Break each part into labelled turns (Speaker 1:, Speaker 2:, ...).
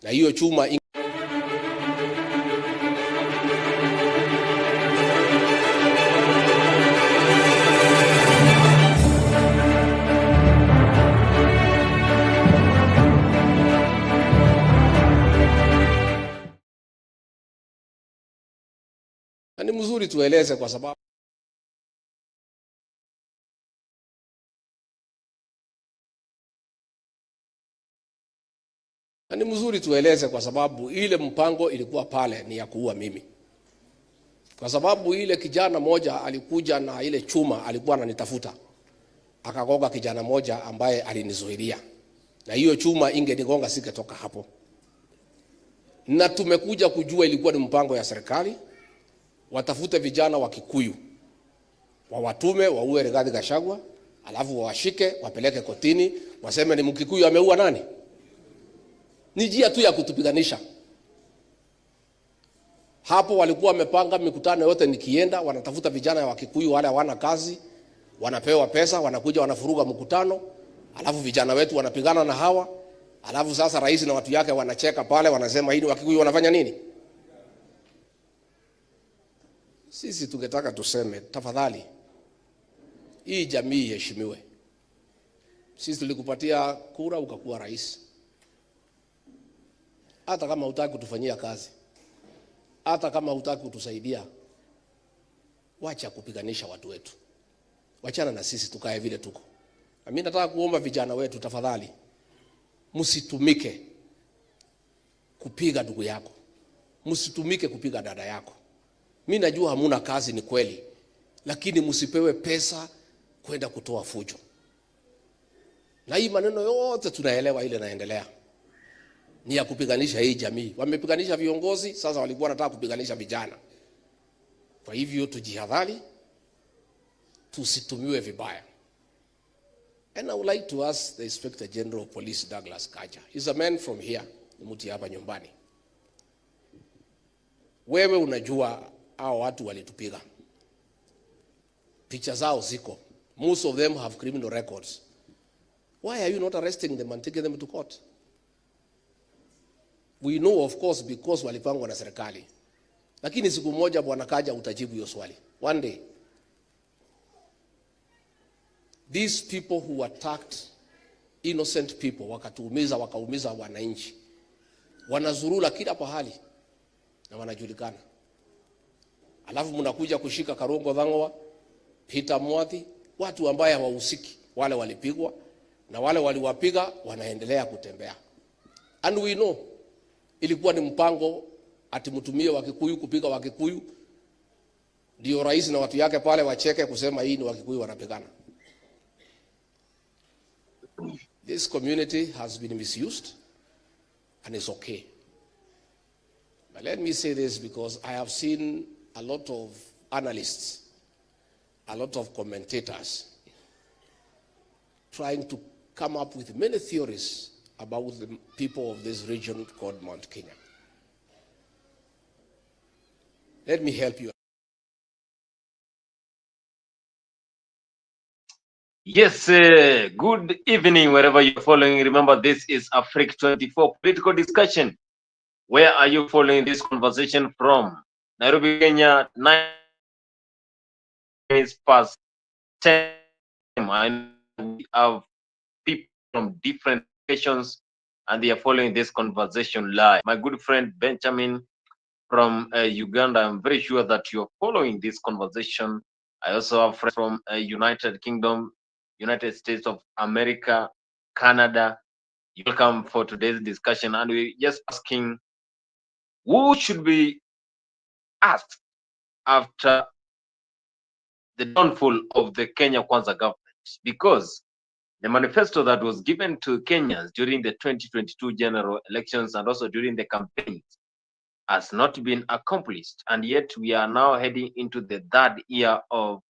Speaker 1: Na hiyo chuma ni mzuri tueleze, kwa sababu ni mzuri tueleze, kwa sababu ile mpango ilikuwa pale ni ya kuua mimi, kwa sababu ile kijana moja alikuja na ile chuma, alikuwa ananitafuta, akagonga kijana moja ambaye alinizuilia, na hiyo chuma ingenigonga singetoka hapo. Na tumekuja kujua ilikuwa ni mpango ya serikali, watafute vijana wa Kikuyu, wawatume waue Rigathi Gachagua, alafu wawashike wapeleke kotini, waseme ni Mkikuyu ameua nani. Ni njia tu ya kutupiganisha. Hapo walikuwa wamepanga mikutano yote, nikienda wanatafuta vijana wa Kikuyu wale hawana kazi, wanapewa pesa, wanakuja wanafuruga mkutano, alafu vijana wetu wanapigana na hawa, alafu sasa rais na watu yake wanacheka pale, wanasema hii ni Wakikuyu wanafanya nini? Sisi tungetaka tuseme, tafadhali hii jamii iheshimiwe. Sisi tulikupatia kura ukakuwa rais. Hata kama hutaki kutufanyia kazi, hata kama hutaki kutusaidia, wacha kupiganisha watu wetu. Wachana na sisi tukae vile tuko. Na mimi nataka kuomba vijana wetu, tafadhali msitumike kupiga ndugu yako. Msitumike kupiga dada yako. Mimi najua hamuna kazi, ni kweli, lakini msipewe pesa kwenda kutoa fujo. Na hii maneno yote tunaelewa ile naendelea ni ya kupiganisha hii jamii. Wamepiganisha viongozi, sasa walikuwa wanataka kupiganisha vijana. Kwa hivyo tujihadhari, tusitumiwe vibaya. And I would like to ask the Inspector General of Police, Douglas Kaja. He's a man from here, ni mtu hapa nyumbani. Wewe unajua hao watu walitupiga. Picha zao ziko. Most of them have criminal records. Why are you not arresting them and taking them to court? We know, of course, because walipangwa na serikali. Lakini siku moja Bwana Kaja utajibu hiyo swali. One day. These people who attacked innocent people, wakatuumiza, wakaumiza wananchi, wanazurula kila pahali na wanajulikana. Alafu mnakuja kushika Karongo Dhangwa, Peter Mwathi, watu ambaye hawahusiki. Wale walipigwa na wale waliwapiga wanaendelea kutembea. And we know ilikuwa ni mpango ati mtumie Wakikuyu kupiga Wakikuyu, ndio rais na watu yake pale wacheke kusema hii ni Wakikuyu wanapigana. This community has been misused and it's okay. But let me say this, because I have seen a lot of analysts, a lot of commentators trying to come up with many theories about the people of this region called Mount Kenya. Let me help you.
Speaker 2: Yes, good evening wherever you're following. Remember, this is Africa 24 political discussion. Where are you following this conversation from? Nairobi, Kenya, 9 minutes past 10. And we have people from different locations and they are following this conversation live. My good friend Benjamin from Uganda, I'm very sure that you're following this conversation. I also have friends from United Kingdom, United States of America, Canada. Welcome for today's discussion. And we're just asking, who should be asked after the downfall of the Kenya Kwanza government? Because the manifesto that was given to Kenyans during the 2022 general elections and also during the campaigns has not been accomplished. And yet we are now heading into the third year of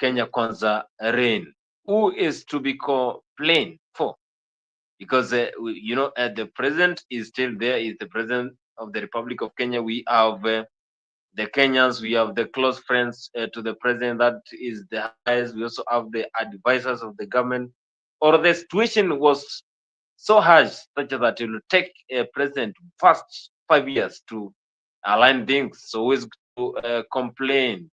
Speaker 2: Kenya Kwanza reign. Who is to be complained for? Because, the president is still there, is the president of the Republic of Kenya. We have the Kenyans, we have the close friends to the president, that is the highest. We also have the advisors of the government. Or the situation was so harsh, such that it will take a president first 5 years to align things. So who is to complain?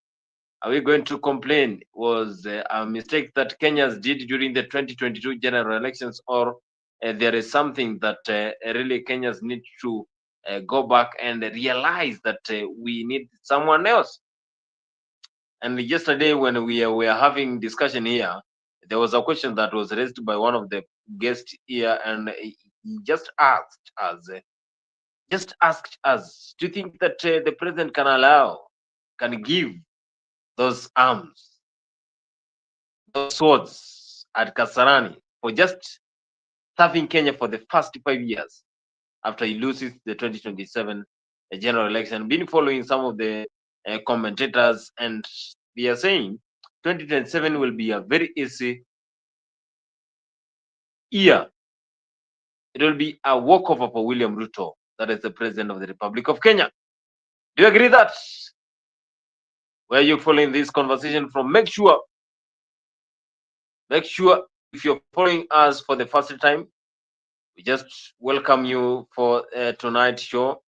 Speaker 2: Are we going to complain? Was a mistake that Kenyans did during the 2022 general elections, or there is something that really Kenyans need to go back and realize that we need someone else? And yesterday, when we were having discussion here, there was a question that was raised by one of the guests here, and he just asked us, do you think that the president can give those arms, those swords at Kasarani for just serving Kenya for the first 5 years after he loses the 2027 general election? Been following some of the commentators, and they are saying 2027 will be a very easy year. It will be a walkover for William Ruto, that is the president of the Republic of Kenya. Do you agree that? Where are you following this conversation from? Make sure if you're following us for the first time, we just welcome you for tonight's show.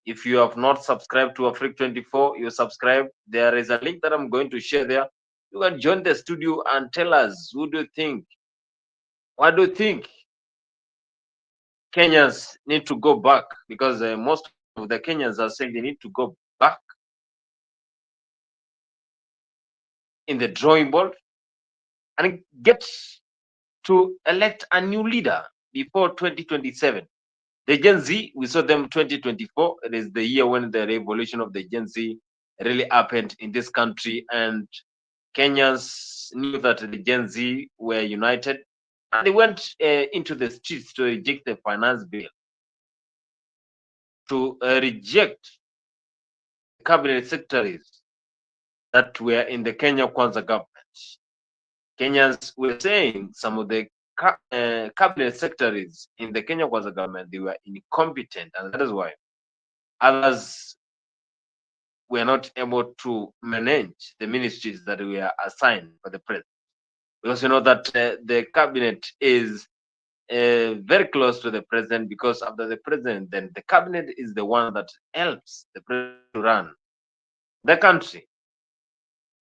Speaker 2: If you have not subscribed to Afrique24, you subscribe. There is a link that I'm going to share there. You can join the studio and tell us, who do you think? What do you think Kenyans need to go back? Because most of the Kenyans are saying they need to go back in the drawing board and get to elect a new leader before 2027. The Gen Z, we saw them 2024. It is the year when the revolution of the Gen Z really happened in this country, and Kenyans knew that the Gen Z were united, and they went into the streets to reject the finance bill, to reject cabinet secretaries that were in the Kenya Kwanza government. Kenyans were saying some of the cabinet secretaries in the Kenya Kwanza government, they were incompetent, and that is why others were not able to manage the ministries that were assigned by the president. Because you know that the cabinet is very close to the president, because after the president, then the cabinet is the one that helps the president to run the country.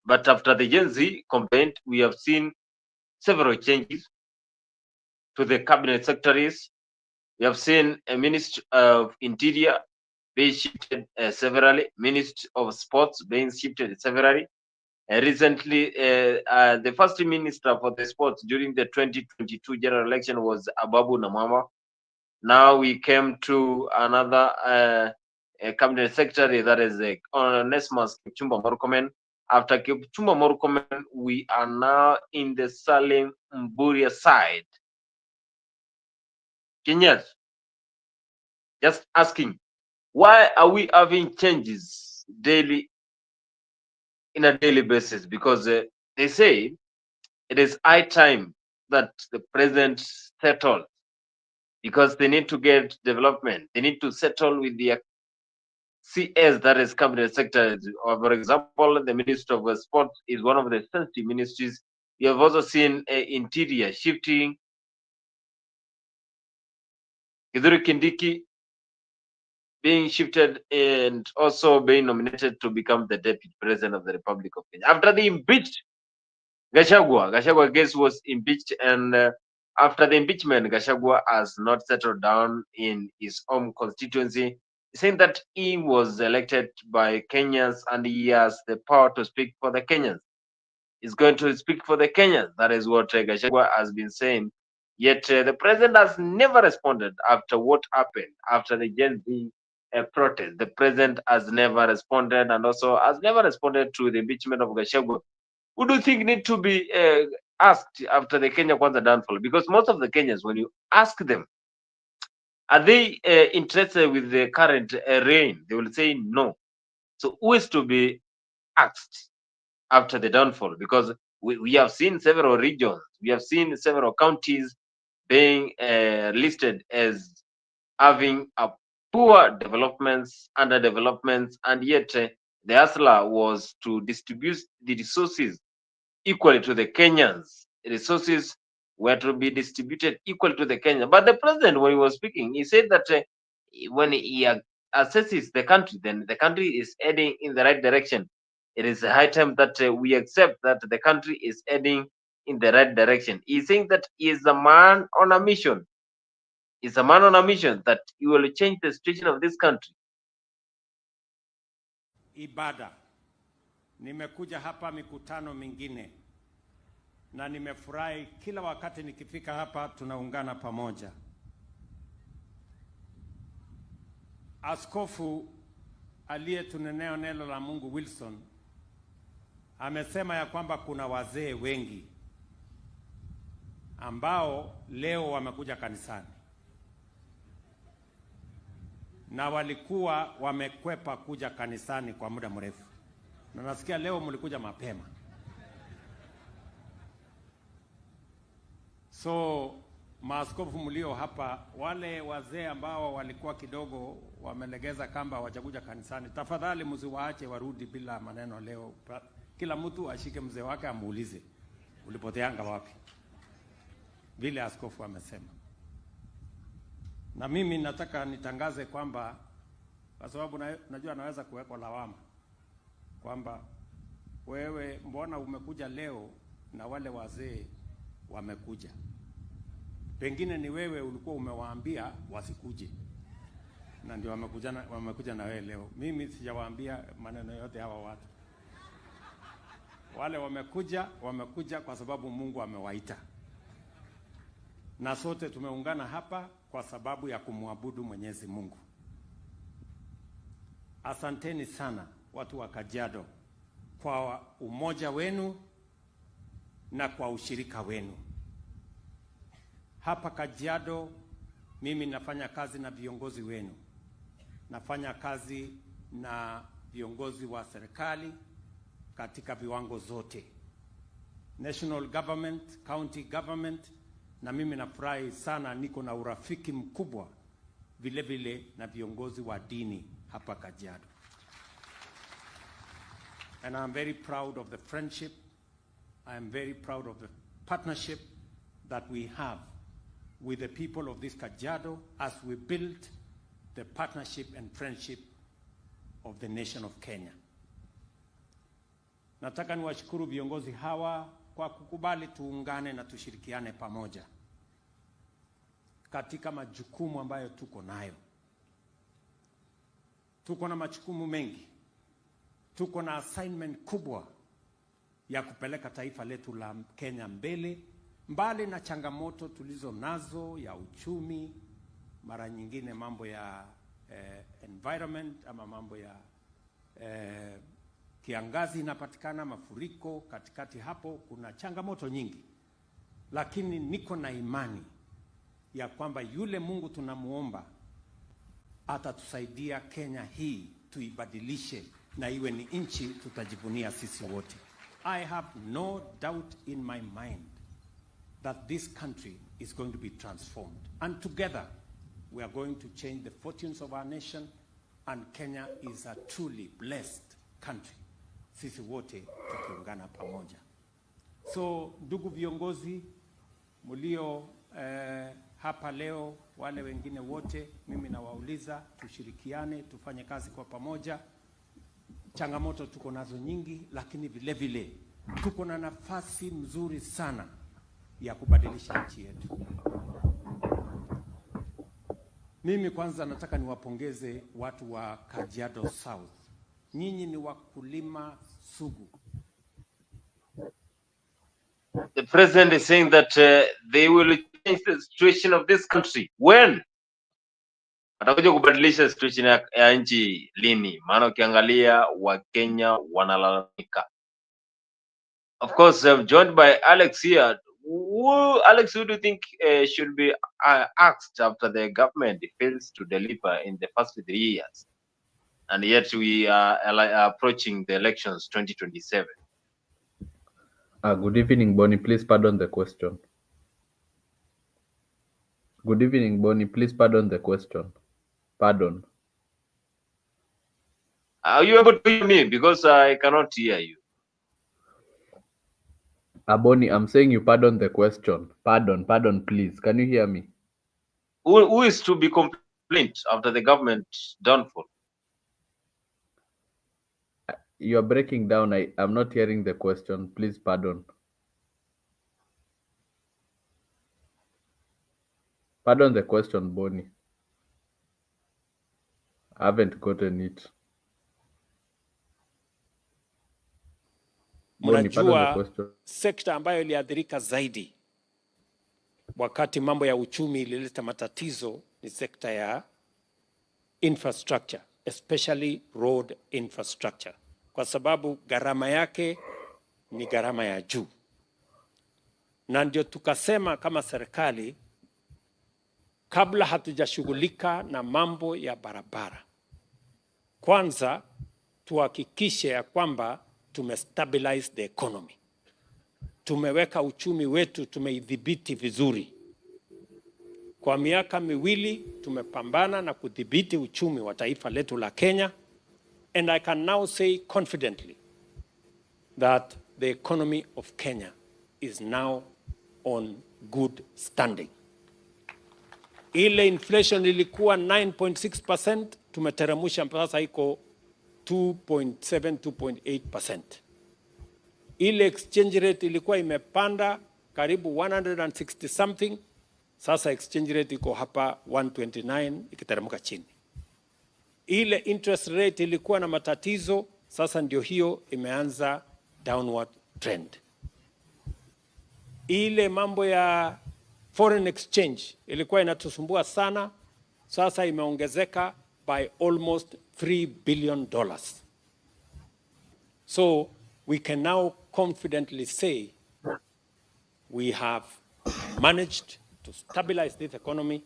Speaker 2: But after the Gen Z complaint, we have seen several changes to the cabinet secretaries. We have seen a Ministry of Interior being shifted severally, Ministry of Sports being shifted severally. Recently, the first minister for the sports during the 2022 general election was Ababu Namama. Now we came to another cabinet secretary, that is Onesmus Kipchumba Murkomen. After Kipchumba Murkomen, we are now in the Salim Mburia side. Kenyans, just asking, why are we having changes daily, in a daily basis? Because they say it is high time that the president settle, because they need to get development. They need to settle with the CS, that is cabinet secretary. For example, the Minister of Sport is one of the sensitive ministries. You have also seen Interior shifting. Kithure Kindiki being shifted and also being nominated to become the deputy president of the Republic of Kenya. After they impeached Gachagua case was impeached, and after the impeachment, Gachagua has not settled down in his home constituency, saying that he was elected by Kenyans and he has the power to speak for the Kenyans. He's going to speak for the Kenyans. That is what Gachagua has been saying. Yet the president has never responded after what happened after the Gen Z protest. The president has never responded, and also has never responded to the impeachment of Gachagua. Who do you think need to be asked after the Kenya Kwanza downfall? Because most of the Kenyans, when you ask them, are they interested with the current reign, they will say no. So who is to be asked after the downfall? Because we have seen several regions, we have seen several counties being listed as having a poor developments, underdevelopments, and yet the hustler was to distribute the resources equally to the Kenyans. Resources were to be distributed equal to the Kenya. But the president, when he was speaking, he said that when he assesses the country, then the country is heading in the right direction. It is high time that we accept that the country is heading in the right direction. He's saying that he is a man on a mission. He's a man on a mission that he will change the situation of this country.
Speaker 3: Ibada. Nimekuja hapa mikutano mingine na nimefurahi kila wakati nikifika hapa tunaungana pamoja. Askofu aliyetunenea neno la Mungu Wilson amesema ya kwamba kuna wazee wengi ambao leo wamekuja kanisani na walikuwa wamekwepa kuja kanisani kwa muda mrefu, na nasikia leo mlikuja mapema. So maaskofu mlio hapa, wale wazee ambao walikuwa kidogo wamelegeza kamba hawajakuja kanisani, tafadhali msiwaache warudi bila maneno leo. Kila mtu ashike mzee wake amuulize ulipoteanga wapi, vile askofu amesema. Na mimi nataka nitangaze kwamba, kwa sababu najua naweza kuwekwa lawama kwamba wewe mbona umekuja leo na wale wazee wamekuja. Pengine ni wewe ulikuwa umewaambia wasikuje, na ndio wamekuja na wewe leo. Mimi sijawaambia maneno yote hawa watu. Wale wamekuja kwa sababu Mungu amewaita. Na sote tumeungana hapa kwa sababu ya kumwabudu Mwenyezi Mungu. Asanteni sana watu wa Kajiado kwa umoja wenu na kwa ushirika wenu. Hapa Kajiado mimi nafanya kazi na viongozi wenu. Nafanya kazi na viongozi wa serikali katika viwango zote. National government, county government, na mimi nafurahi sana niko na urafiki mkubwa vile vile na viongozi wa dini hapa Kajiado. And I'm very proud of the friendship. I am very proud of the partnership that we have with the people of this Kajiado as we build the partnership and friendship of the nation of Kenya. Nataka niwashukuru viongozi hawa kwa kukubali tuungane na tushirikiane pamoja katika majukumu ambayo tuko nayo. Tuko na majukumu mengi. Tuko na assignment kubwa ya kupeleka taifa letu la Kenya mbele, mbali na changamoto tulizo nazo ya uchumi, mara nyingine mambo ya environment ama mambo ya kiangazi inapatikana, mafuriko katikati hapo, kuna changamoto nyingi. Lakini niko na imani ya kwamba yule Mungu tunamuomba atatusaidia Kenya hii tuibadilishe na iwe ni nchi tutajivunia sisi wote. I have no doubt in my mind that this country is going to be transformed. And together we are going to change the fortunes of our nation, and Kenya is a truly blessed country. Sisi wote tukiungana pamoja. So ndugu viongozi mulio hapa leo, wale wengine wote, mimi nawauliza tushirikiane, tufanye kazi kwa pamoja. Changamoto tuko nazo nyingi, lakini vile vile tuko na nafasi nzuri sana ya kubadilisha nchi yetu. Mimi kwanza nataka niwapongeze watu wa Kajiado South. Nyinyi ni wakulima sugu.
Speaker 2: The president is saying that they will change the situation of this country. When? Watakuja kubadilisha situation ya nchi lini? Maana ukiangalia Wakenya wanalalamika. Of course, I'm joined by Alex here. Alex, who do you think should be asked after the government fails to deliver in the first 3 years? And yet we are approaching the elections 2027.
Speaker 4: Good evening, Bonnie. Please pardon the question. Good evening, Bonnie. Please pardon the question. Pardon.
Speaker 2: Are you able to hear me? Because I cannot hear you.
Speaker 4: Aboni, I'm saying you pardon the question. Pardon, please. Can you hear me?
Speaker 2: Who is to be complained after the government downfall?
Speaker 4: You're breaking down. I'm not hearing the question. Please pardon. Pardon the question, Boni. I haven't gotten it. Boni, pardon the
Speaker 3: Mnajua
Speaker 4: question.
Speaker 3: sekta ambayo iliathirika zaidi wakati mambo ya uchumi ilileta matatizo ni sekta ya infrastructure, especially road infrastructure, kwa sababu gharama yake ni gharama ya juu, na ndio tukasema kama serikali, kabla hatujashughulika na mambo ya barabara, kwanza tuhakikishe ya kwamba tumestabilize the economy, tumeweka uchumi wetu, tumeidhibiti vizuri. Kwa miaka miwili tumepambana na kudhibiti uchumi wa taifa letu la Kenya, and I can now say confidently that the economy of Kenya is now on good standing. Ile inflation ilikuwa 9.6%, tumeteremsha sasa iko 2.7, 2.8%. Ile exchange rate ilikuwa imepanda karibu 160 something, sasa exchange rate iko hapa 129 ikiteremka chini. Ile interest rate ilikuwa na matatizo, sasa ndio hiyo imeanza downward trend. Ile mambo ya foreign exchange ilikuwa inatusumbua sana, sasa imeongezeka by almost $3 billion. So we can now confidently say we have managed to stabilize this economy,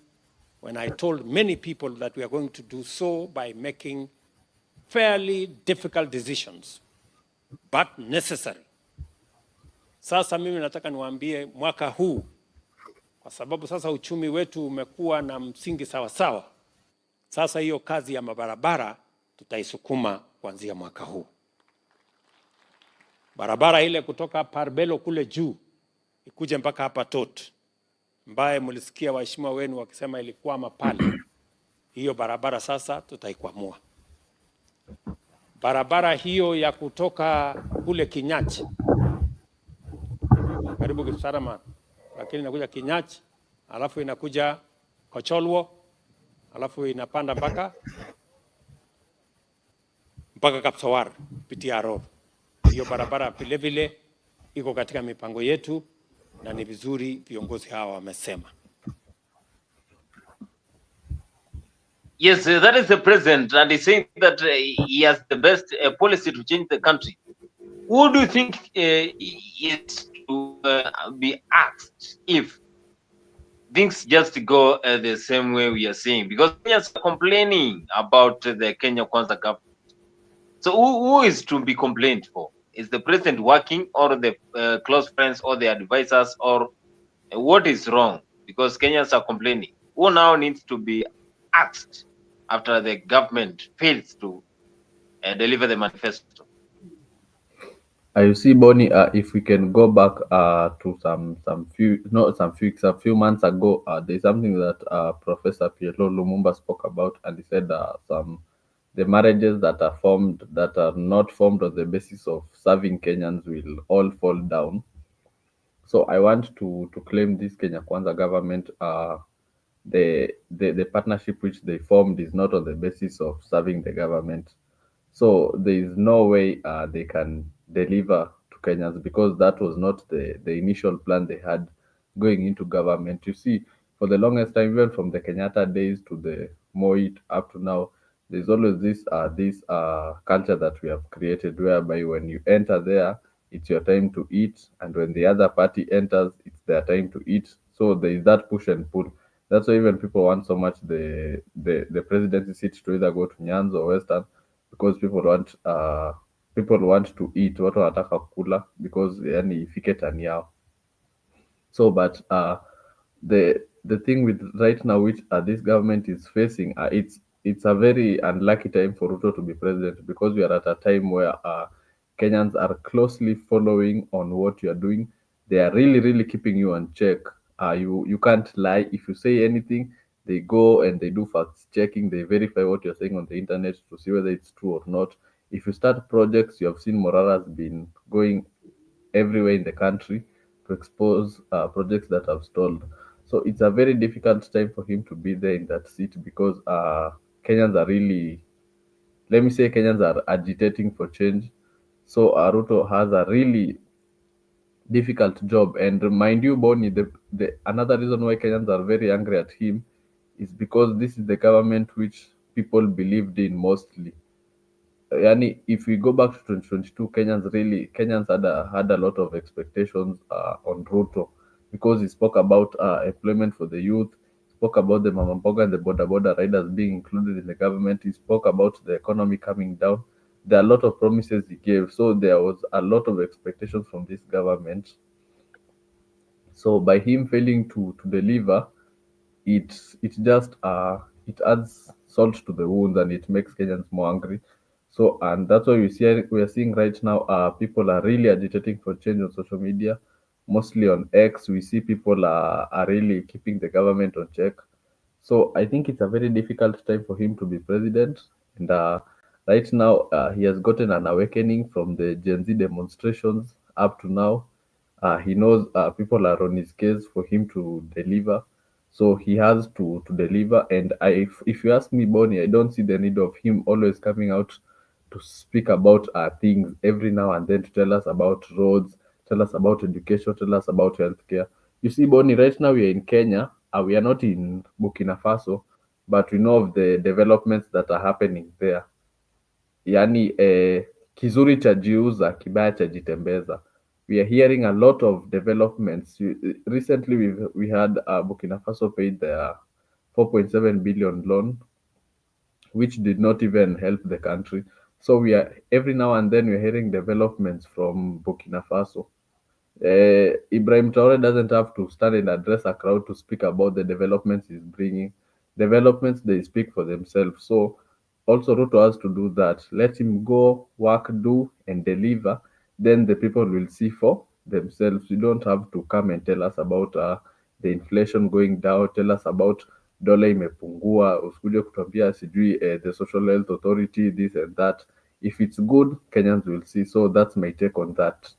Speaker 3: when I told many people that we are going to do so by making fairly difficult decisions, but necessary. Sasa mimi nataka niwaambie mwaka huu, kwa sababu sasa uchumi wetu umekuwa na msingi sawa sawa, sasa hiyo kazi ya mabarabara tutaisukuma kuanzia mwaka huu. Barabara ile kutoka Parbelo kule juu ikuje mpaka hapa Tot, ambaye mlisikia waheshimiwa wenu wakisema ilikwama pale, hiyo barabara sasa tutaikwamua. Barabara hiyo ya kutoka kule Kinyachi karibu Kisarama, lakini inakuja Kinyachi, alafu inakuja Kocholwo, alafu inapanda mpaka Kapsawar kupitia Aror. Hiyo barabara vile vile iko katika mipango yetu, na ni vizuri viongozi hawa wamesema.
Speaker 2: Yes, that is the president, and he's saying that he has the best policy to change the country. Who do you think is to be asked if things just go the same way we are saying? Because Kenyans are complaining about the Kenya Kwanza government. So who is to be complained for? Is the president working, or the close friends, or the advisors, or what is wrong? Because Kenyans are complaining. Who now needs to be asked after the government fails to deliver the manifesto?
Speaker 4: You see, Bonnie, if we can go back to a few months ago, there's something that Professor Pielo Lumumba spoke about, and he said the marriages that are not formed on the basis of serving Kenyans will all fall down. So I want to claim this Kenya Kwanza government, the partnership which they formed is not on the basis of serving the government. So there is no way they can deliver to Kenyans, because that was not the initial plan they had going into government. You see, for the longest time, even from the Kenyatta days to the Moi up to now, there's always this culture that we have created, whereby when you enter there, it's your time to eat, and when the other party enters, it's their time to eat. So there is that push and pull. That's why even people want so much the presidency seat to either go to Nyanza or Western, because people want to eat, watu wanataka kula, because yani ifike tani yao. So but the thing with right now, which this government is facing, it's a very unlucky time for Ruto to be president, because we are at a time where Kenyans are closely following on what you are doing. they are really keeping you on check. You can't lie. If you say anything, they go and they do fact checking. They verify what you're saying on the internet to see whether it's true or not. If you start projects, you have seen Morara's been going everywhere in the country to expose projects that have stalled. So it's a very difficult time for him to be there in that seat because Kenyans are really, let me say, Kenyans are agitating for change. So Ruto has a really difficult job. And mind you, Bonnie, the another reason why Kenyans are very angry at him is because this is the government which people believed in mostly. Yani, if we go back to 2022, Kenyans had a lot of expectations on Ruto because he spoke about employment for the youth, spoke about the Mama Mboga and the border riders being included in the government. He spoke about the economy coming down. There are a lot of promises he gave, so there was a lot of expectations from this government. So by him failing to deliver, it just it adds salt to the wounds and it makes Kenyans more angry. So and that's why we are seeing right now people are really agitating for change on social media, mostly on X. We see people are really keeping the government on check. So I think it's a very difficult time for him to be president. And right now he has gotten an awakening from the Gen Z demonstrations up to now. He knows people are on his case for him to deliver. So he has to deliver. And if you ask me, Bonnie, I don't see the need of him always coming out to speak about things every now and then, to tell us about roads, tell us about education, tell us about healthcare. You see, Bonnie, right now we are in Kenya. We are not in Burkina Faso, but we know of the developments that are happening there. Yani kizuri chajiuza, kibaya chajitembeza. We are hearing a lot of developments. Recently, we had Burkina Faso paid their 4.7 billion loan, which did not even help the country. So we are every now and then we're hearing developments from Burkina Faso. Ibrahim Traore doesn't have to stand and address a crowd to speak about the developments he's bringing. Developments, they speak for themselves. So also Ruto has to do that. Let him go, work, do, and deliver. Then the people will see for themselves. You don't have to come and tell us about the inflation going down, tell us about dola imepungua, usikuje kutuambia sijui the social health authority, this and that. If it's good, Kenyans will see. So that's my take on that.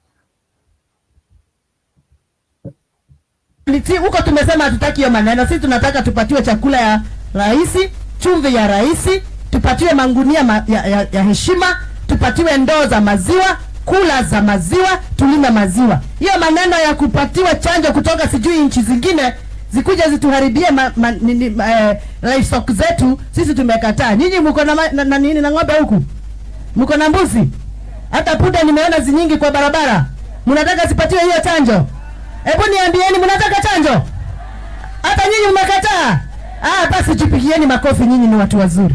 Speaker 5: Huko tumesema hatutaki hiyo maneno. Sisi tunataka tupatiwe chakula ya rahisi, chumvi ya rahisi, tupatiwe mangunia ya heshima, tupatiwe ndoo za maziwa, kula za maziwa, tulime maziwa. Hiyo maneno ya kupatiwa chanjo kutoka sijui nchi zingine zikuja zituharibie livestock zetu, sisi tumekataa. Nyinyi mko na nini na ng'ombe huku? Mko na mbuzi? Hata punda nimeona zinyingi kwa barabara. Mnataka zipatiwe hiyo chanjo? Hebu niambieni, mnataka chanjo? Hata nyinyi mmekataa? Basi jipigieni makofi, nyinyi ni watu wazuri.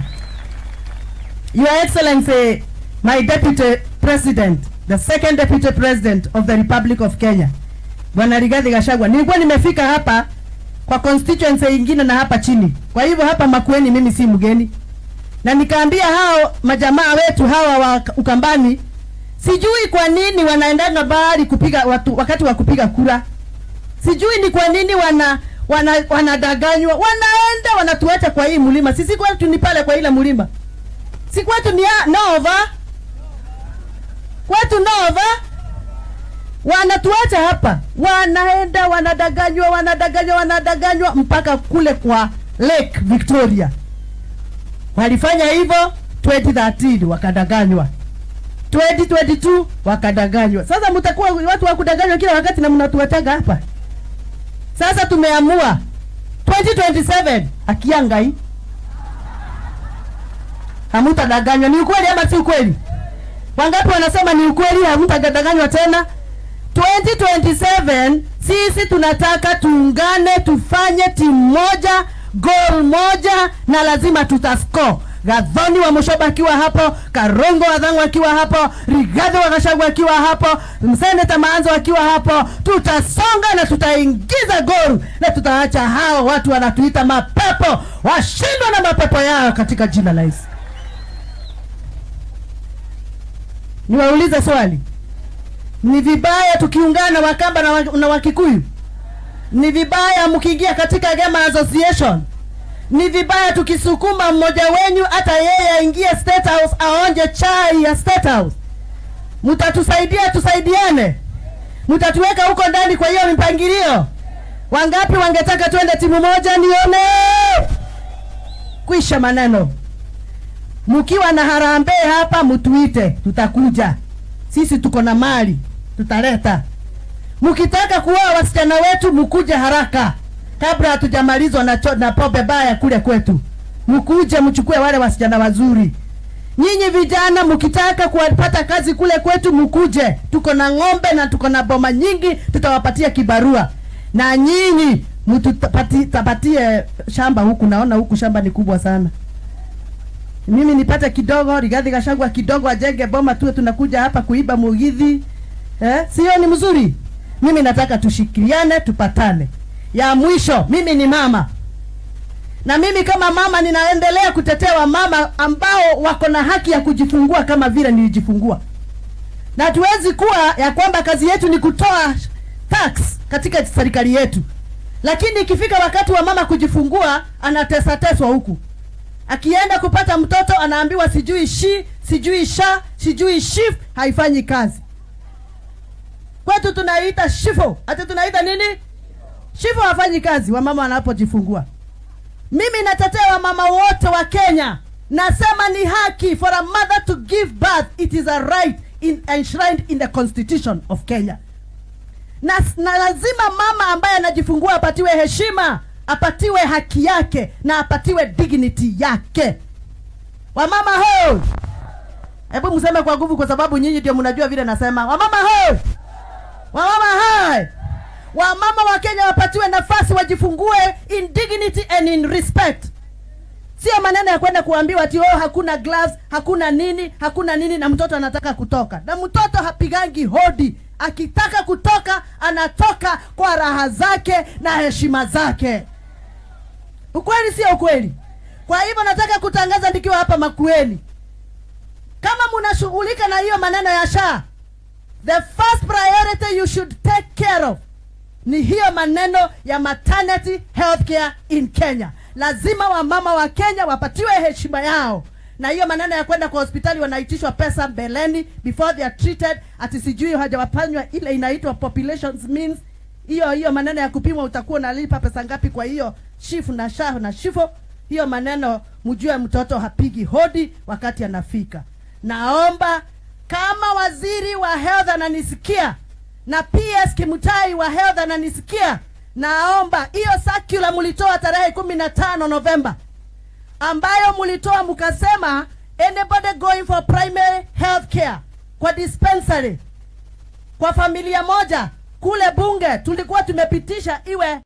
Speaker 5: Your Excellency, my Deputy President, the second Deputy President of the Republic of Kenya, Bwana Rigathi Gachagua, nilikuwa nimefika hapa kwa constituency nyingine na hapa chini. Kwa hivyo hapa Makueni mimi si mgeni. Na nikaambia hao majamaa wetu hawa wa Ukambani, sijui kwa nini wanaenda bahari kupiga watu wakati wa kupiga kura. Sijui ni kwa nini wanadanganywa. Wanaenda wanatuacha kwa hii mlima. Sisi kwetu ni pale kwa ile mlima. Si kwetu ni Nova. Kwetu Nova. Wanatuacha hapa. Wanaenda wanadanganywa mpaka kule kwa Lake Victoria. Walifanya hivyo 2013 wakadanganywa. 2022 wakadanganywa. Sasa mtakuwa watu wa kudanganywa kila wakati na mnatuachaga hapa. Sasa tumeamua 2027 akiangai hamutadanganywa. Ni ukweli ama si ukweli? Wangapi wanasema ni ukweli, hamutadanganywa tena? 2027 sisi tunataka tuungane, tufanye timu moja, goal moja, na lazima tutascore. Gathoni wa Mushoba akiwa hapo, Karongo wa Dhangu akiwa hapo, Rigathi wa Gachagua akiwa hapo, Mseneta Maanzo akiwa hapo, tutasonga na tutaingiza goal na tutaacha hao watu wanatuita mapepo washindwe na mapepo yao katika jina la Yesu. Niwaulize swali. Ni vibaya tukiungana na Wakamba na Wakikuyu. Ni vibaya mkiingia katika Gema Association. Ni vibaya tukisukuma mmoja wenyu hata yeye aingie State House aonje chai ya State House. Mtatusaidia, tusaidiane. Mtatuweka huko ndani kwa hiyo mipangilio. Wangapi wangetaka tuende timu moja nione? Kwisha maneno. Mkiwa na harambee hapa mtuite, tutakuja. Sisi tuko na mali, tutaleta. Mkitaka kuoa wasichana wetu mkuje haraka. Kabla hatujamalizwa na pombe baya kule kwetu. Mkuje mchukue wale wasichana wazuri. Nyinyi vijana mkitaka kupata kazi kule kwetu mkuje. Tuko na ng'ombe na tuko na boma nyingi, tutawapatia kibarua. Na nyinyi mtutapatie shamba huku, naona huku shamba ni kubwa sana. Mimi nipate kidogo, Rigathi Gachagua kidogo ajenge boma, tuwe tunakuja hapa kuiba mugithi. Sio ni mzuri? Mimi nataka tushikiliane, tupatane. Ya mwisho, mimi ni mama. Na mimi kama mama ninaendelea kutetea wamama ambao wako na haki ya kujifungua kama vile nilijifungua. Na tuwezi kuwa ya kwamba kazi yetu ni kutoa tax katika serikali yetu. Lakini ikifika wakati wa mama kujifungua, anateswa huku. Akienda kupata mtoto anaambiwa sijui sijui sijui shift, haifanyi kazi. Kwetu tunaita shifo. Hata tunaita nini? Shifo hafanyi kazi wamama wanapojifungua. Mimi natetea wamama wote wa Kenya. Nasema ni haki for a mother to give birth. It is a right enshrined in the Constitution of Kenya. Na lazima mama ambaye anajifungua apatiwe heshima, apatiwe haki yake na apatiwe dignity yake. Wamama ho! Hebu mseme kwa nguvu kwa sababu nyinyi ndio mnajua vile nasema. Wamama ho! Wamama hai! Wamama wa Kenya wapatiwe nafasi wajifungue in dignity and in respect. Sio maneno ya kwenda kuambiwa ati hakuna gloves, hakuna nini na mtoto anataka kutoka. Na mtoto hapigangi hodi. Akitaka kutoka, anatoka kwa raha zake na heshima zake. Ukweli sio ukweli? Kwa hivyo nataka kutangaza nikiwa hapa Makueni. Kama mnashughulika na hiyo maneno ya SHA, the first priority you should take care of ni hiyo maneno ya maternity healthcare in Kenya. Lazima wamama wa Kenya wapatiwe heshima yao. Na hiyo maneno ya kwenda kwa hospitali wanaitishwa pesa mbeleni before they are treated, ati sijui hajawapanywa ile inaitwa populations means. Hiyo maneno ya kupimwa utakuwa unalipa pesa ngapi kwa hiyo shifu na SHA na shifo. Hiyo maneno mjue mtoto hapigi hodi wakati anafika. Naomba kama waziri wa health ananisikia na PS Kimutai wa health ananisikia, naomba hiyo circular mlitoa tarehe 15 November ambayo mlitoa mkasema anybody going for primary health care kwa dispensary kwa familia moja kule bunge tulikuwa tumepitisha iwe.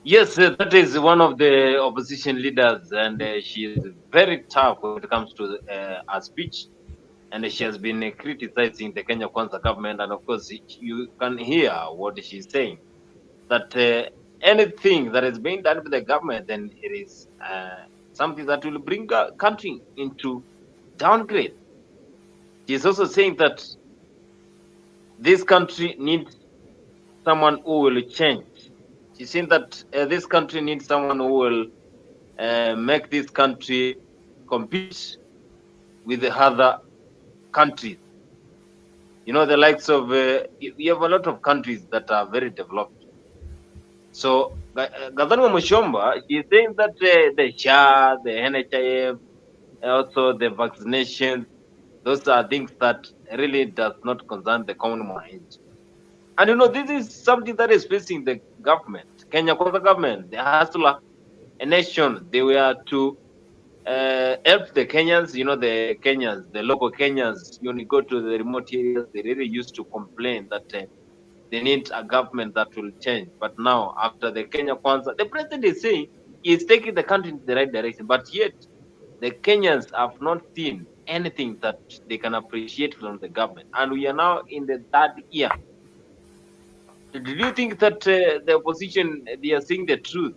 Speaker 2: Yes, that is one of the opposition leaders, and she is very tough when it comes to her speech, and she has been criticizing the Kenya Kwanza government, and of course you can hear what she's saying, that anything that is being done by the government, then it is something that will bring a country into downgrade. She is also saying that this country needs someone who will change. She's saying that this country needs someone who will make this country compete with the other countries. You know, the likes of, you have a lot of countries that are very developed. So, Gathani Mushomba is saying that the SHA, the NHIF, also the vaccination, those are things that really does not concern the common mind. And you know, this is something that is facing the government, Kenya Kwanza government, the hustler, a nation. They were to help the Kenyans, you know, the Kenyans, the local Kenyans. When you go to the remote areas, they really used to complain that they need a government that will change. But now, after the Kenya Kwanza, the president is saying he is taking the country in the right direction. But yet, the Kenyans have not seen anything that they can appreciate from the government. And we are now in the third year. Do you think that the opposition, they are saying the truth?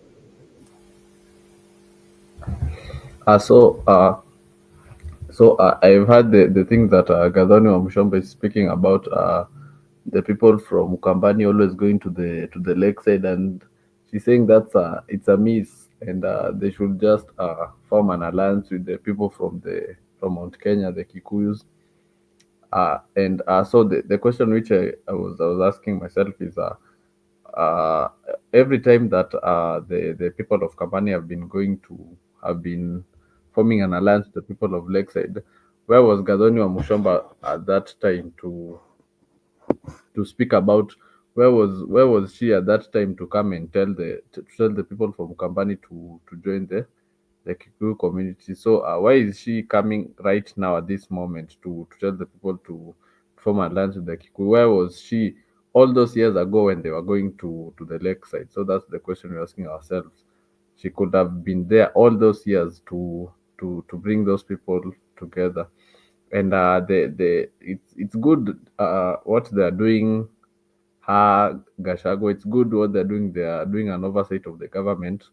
Speaker 4: So So I've heard the thing that Gadhoni Wamshomba is speaking about, the people from Ukambani always going to the lakeside, and she's saying that's it's a miss, and they should just form an alliance with the people from Mount Kenya, the Kikuyus. And so the question which I was asking myself is, uh, every time that the people of Kabani have been forming an alliance with the people of Lakeside, where was Gadhoni Mushomba at that time to speak about, where was she at that time to come and tell the people from Kambani to join the Kikuyu community? So why is she coming right now at this moment to tell the people to form an alliance with the Kikuyu? Where was she all those years ago when they were going to the lakeside? So that's the question we're asking ourselves. She could have been there all those years to bring those people together. And it's good what they're doing. Gashago, it's good what they're doing. They are doing an oversight of the government.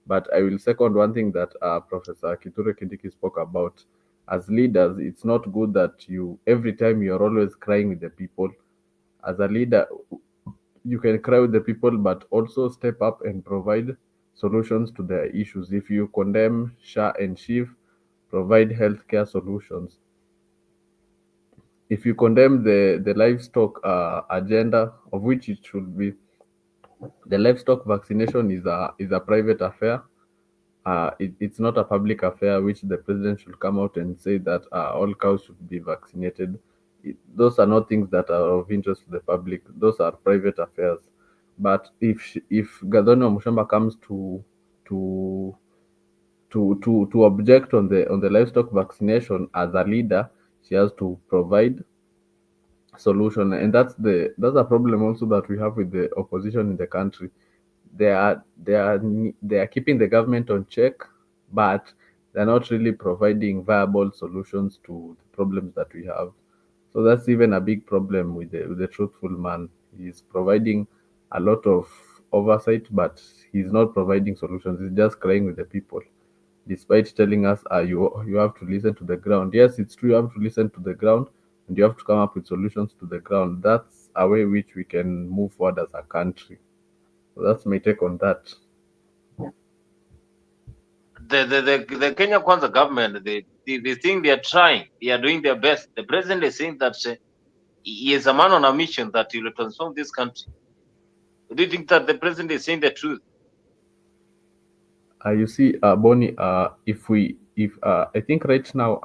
Speaker 4: But I will second one thing that Professor Kiture Kindiki spoke about. As leaders, it's not good that you every time you're always crying with the people. As a leader, you can cry with the people, but also step up and provide solutions to their issues. If you condemn Shah and Shiv, provide healthcare solutions. If you condemn the livestock agenda, of which it should be, the livestock vaccination is a private affair. It's not a public affair, which the president should come out and say that all cows should be vaccinated. Those are not things that are of interest to the public. Those are private affairs. But if Gadhoni Mushamba comes to to object on the livestock vaccination as a leader, she has to provide solution. And that's a problem also that we have with the opposition in the country. They are keeping the government on check, but they're not really providing viable solutions to the problems that we have. So that's even a big problem with the truthful man. He's providing a lot of oversight, but he's not providing solutions. He's just crying with the people, despite telling us, you have to listen to the ground. Yes, it's true, you have to listen to the ground, and you have to come up with solutions to the ground. That's a way which we can move forward as a country. So that's my take on that.
Speaker 2: The Kenya Kwanza government, they think they are trying, they are doing their best. The president is saying that he is a man on a mission that he will transform this country. Do you think that the president is saying the truth?
Speaker 4: You see, Bonnie, if I think right now,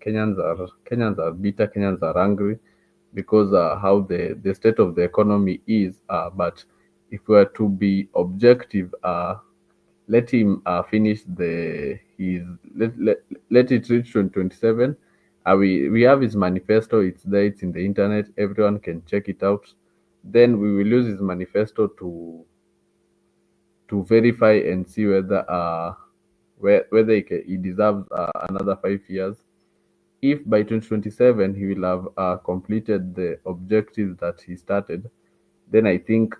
Speaker 4: Kenyans are bitter, Kenyans are angry because how the state of the economy is. But if we are to be objective, let him finish let it reach 2027. We have his manifesto. It's there. It's in the internet. Everyone can check it out. Then we will use his manifesto to verify and see whether he deserves another 5 years. If by 2027 he will have completed the objectives that he started, then I think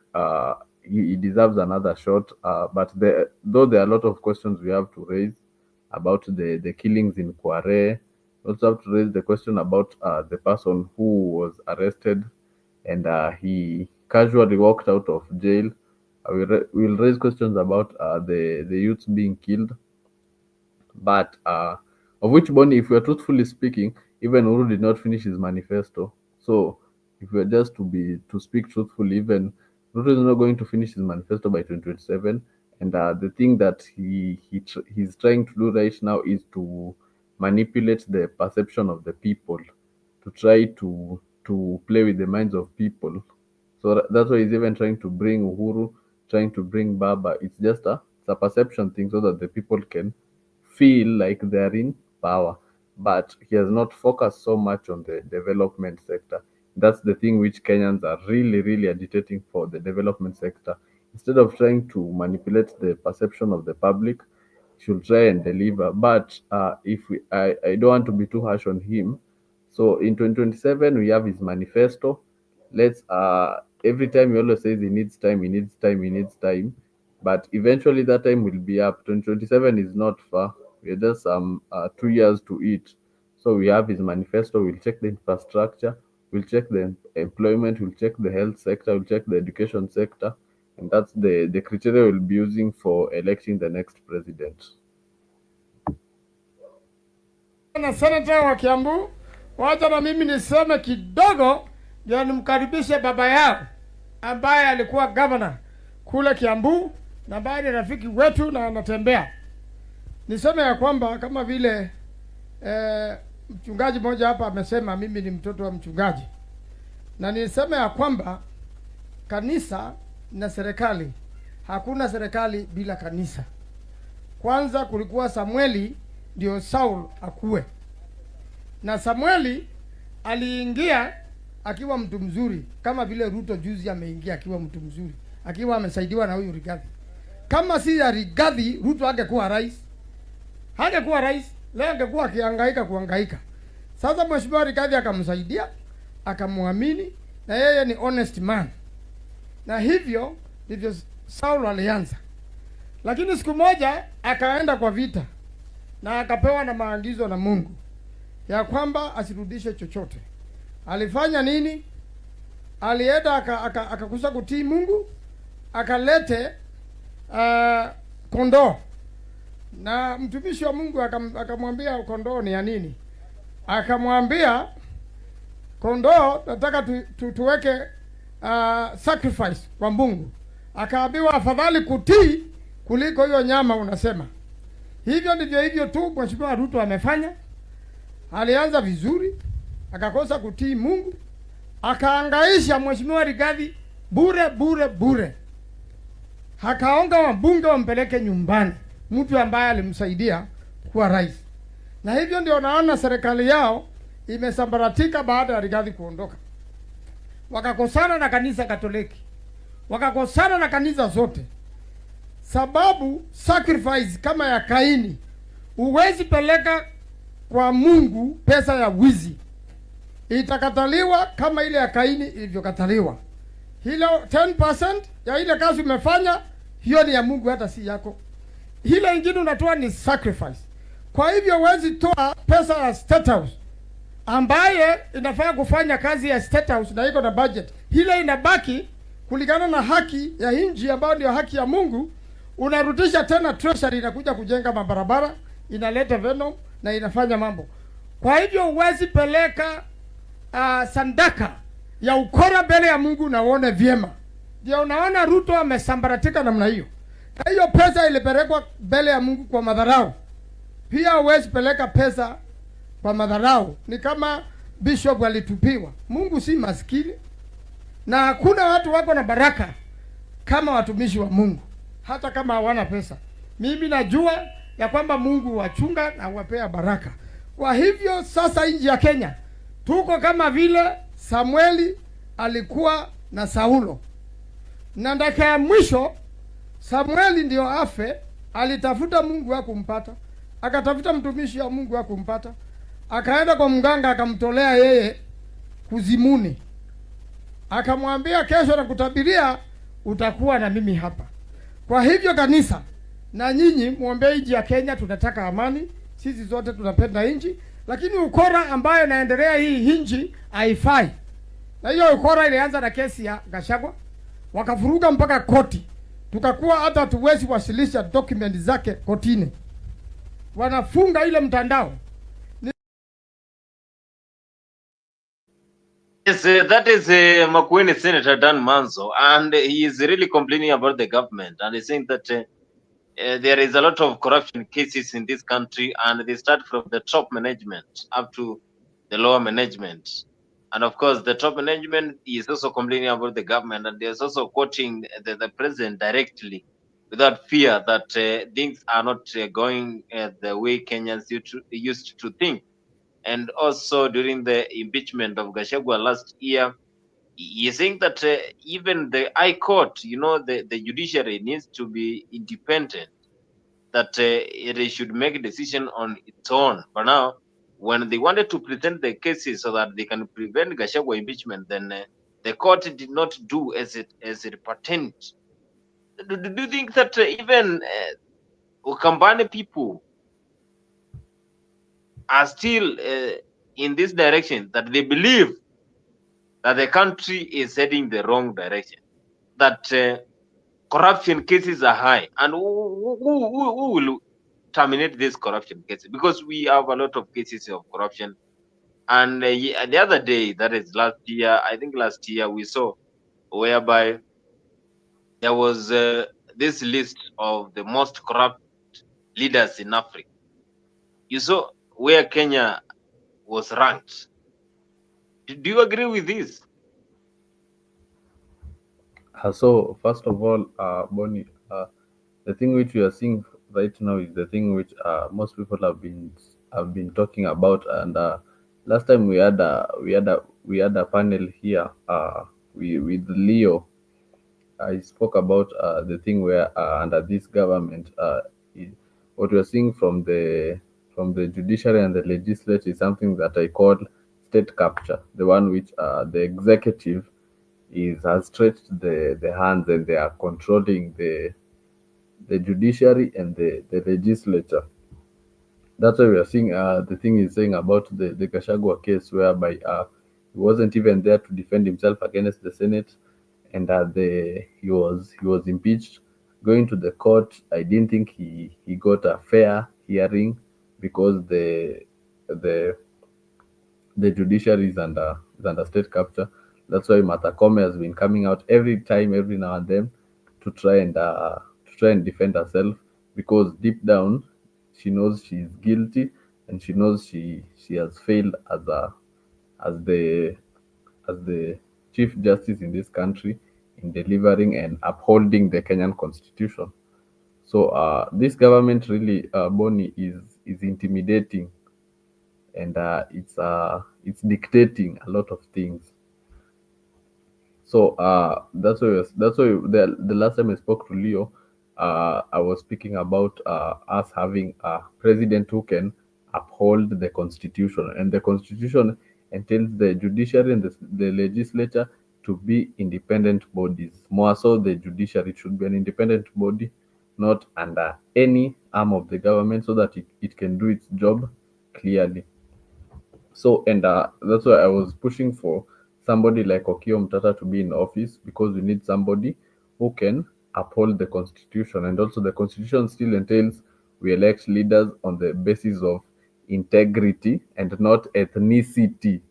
Speaker 4: he deserves another shot. But though there are a lot of questions we have to raise about the killings in Kware, we also have to raise the question about the person who was arrested and he casually walked out of jail. We'll raise questions about the youths being killed, but of which, Bonnie, if we're truthfully speaking, even Uru did not finish his manifesto. So if we're just to speak truthfully, even Uru is not going to finish his manifesto by 2027. And the thing that he's trying to do right now is to manipulate the perception of the people, to try to play with the minds of people. So that's why he's even trying to bring Uhuru, trying to bring Baba. It's a perception thing so that the people can feel like they're in power. But he has not focused so much on the development sector. That's the thing which Kenyans are really, really agitating for, the development sector. Instead of trying to manipulate the perception of the public, should try and deliver. But I don't want to be too harsh on him. So in 2027 we have his manifesto. Let's every time he always says he needs time, he needs time, he needs time. But eventually that time will be up. 2027 is not far. We are just 2 years to it. So we have his manifesto. We'll check the infrastructure. We'll check the employment. We'll check the health sector. We'll check the education sector. And that's the criteria we'll be using for electing the next president.
Speaker 6: Na senata wa Kiambu, wacha na mimi niseme kidogo ndio nimkaribishe baba yao ambaye alikuwa governor kule Kiambu na ambaye ni rafiki wetu na anatembea. Niseme ya kwamba kama vile mchungaji mmoja hapa amesema mimi ni mtoto wa mchungaji. Na niseme ya kwamba kanisa na serikali, hakuna serikali bila kanisa. Kwanza kulikuwa Samueli ndio Saul akuwe. Na Samueli aliingia akiwa mtu mzuri, kama vile Ruto juzi ameingia akiwa mtu mzuri, akiwa amesaidiwa na huyu Rigathi. Kama si ya Rigathi, Ruto angekuwa rais. Hangekuwa rais, leo angekuwa kuhangaika. Sasa Mheshimiwa Rigathi akamsaidia, akamwamini, na yeye ni honest man. Na hivyo ndivyo Saul alianza. Lakini siku moja akaenda kwa vita na akapewa na maagizo na Mungu ya kwamba asirudishe chochote. Alifanya nini? Alienda akakusa kutii Mungu, akalete kondoo. Na mtumishi wa Mungu akamwambia kondoo ni ya nini? Akamwambia kondoo nataka tuweke sacrifice kwa Mungu. Akaambiwa afadhali kutii kuliko hiyo nyama unasema. Hivyo ndivyo hivyo tu Mheshimiwa Ruto amefanya. Alianza vizuri, akakosa kutii Mungu, akaangaisha Mheshimiwa Rigathi bure. Hakaonga wabunge wampeleke nyumbani, mtu ambaye alimsaidia kuwa rais. Na hivyo ndio naona serikali yao imesambaratika baada ya Rigathi kuondoka. Wakakosana na kanisa Katoliki, wakakosana na kanisa zote. Sababu sacrifice kama ya Kaini, uwezi peleka kwa Mungu pesa ya wizi. Itakataliwa kama ile ya Kaini ilivyokataliwa. Hilo 10% ya ile kazi umefanya, hiyo ni ya Mungu, hata si yako. Hile ingine unatoa ni sacrifice. Kwa hivyo huwezi toa pesa ya State House ambaye inafaa kufanya kazi ya State House na iko na budget. Hile inabaki kulingana na haki ya nchi ambayo ndio haki ya Mungu. Unarudisha tena treasury, inakuja kujenga mabarabara, inaleta venom na inafanya mambo. Kwa hivyo huwezi peleka sandaka ya ukora mbele ya Mungu na uone vyema. Ndio unaona Ruto amesambaratika namna hiyo. Na hiyo pesa ilipelekwa mbele ya Mungu kwa madharau. Pia huwezi peleka pesa kwa madharau. Ni kama bishop alitupiwa. Mungu si maskini. Na hakuna watu wako na baraka kama watumishi wa Mungu, hata kama hawana pesa. Mimi najua ya kwamba Mungu wachunga na wapea baraka. Kwa hivyo sasa nchi ya Kenya tuko kama vile Samueli alikuwa na Saulo. Na dakika ya mwisho Samueli ndio afe, alitafuta Mungu hakumpata. Akatafuta mtumishi wa Mungu hakumpata. Akaenda kwa mganga akamtolea yeye kuzimuni. Akamwambia kesho na kutabiria utakuwa na mimi hapa. Kwa hivyo kanisa na nyinyi muombe nchi ya Kenya, tunataka amani. Sisi zote tunapenda nchi, lakini ukora ambayo inaendelea hii nchi haifai. Na hiyo ukora ilianza na kesi ya Gachagua, wakafuruga mpaka koti. Tukakuwa hata tuwezi wasilisha document zake kotini. Wanafunga ile mtandao.
Speaker 2: Yes, that is Makueni Senator Dan Manzo, and he is really complaining about the government, and he's saying that there is a lot of corruption cases in this country, and they start from the top management up to the lower management. And of course, the top management is also complaining about the government, and there's also quoting the president directly without fear that things are not going the way Kenyans used to think. And also during the impeachment of Gachagua last year, you think that even the High Court, the judiciary needs to be independent, that it should make a decision on its own. But now, when they wanted to present the cases so that they can prevent Gachagua impeachment, then the court did not do as it pertained. Do you think that even Ukambani people are still in this direction, that they believe that the country is heading the wrong direction, that corruption cases are high, and who will terminate these corruption cases? Because we have a lot of cases of corruption. And the other day, that is last year, I think last year, we saw whereby there was this list of the most corrupt leaders in Africa. You saw where Kenya was ranked. Do you agree with this?
Speaker 4: So first of all, Bonnie, the thing which we are seeing right now is the thing which most people have been talking about. And last time we had a panel here with Leo. I spoke about the thing where under this government, what we are seeing from the judiciary and the legislature is something that I call state capture, the one which the executive has stretched the hands, and they are controlling the judiciary and the legislature. That's why we are seeing the thing is saying about the Gachagua case, whereby he wasn't even there to defend himself against the Senate, and he was impeached. Going to the court, I didn't think he got a fair hearing, because the the judiciary is under state capture. That's why Martha Koome has been coming out every time, every now and then, to try and defend herself, because deep down she knows she is guilty, and she knows she has failed as the chief justice in this country, in delivering and upholding the Kenyan constitution. So this government really, Bonnie, is intimidating, and it's dictating a lot of things. So that's why the last time I spoke to Leo, I was speaking about us having a president who can uphold the constitution, and the constitution entails the judiciary and the legislature to be independent bodies. More so, the judiciary should be an independent body, not under any arm of the government, so that it can do its job clearly. So, and that's why I was pushing for somebody like Okio Mtata to be in office, because we need somebody who can uphold the constitution. And also, the constitution still entails we elect leaders on the basis of integrity and not ethnicity.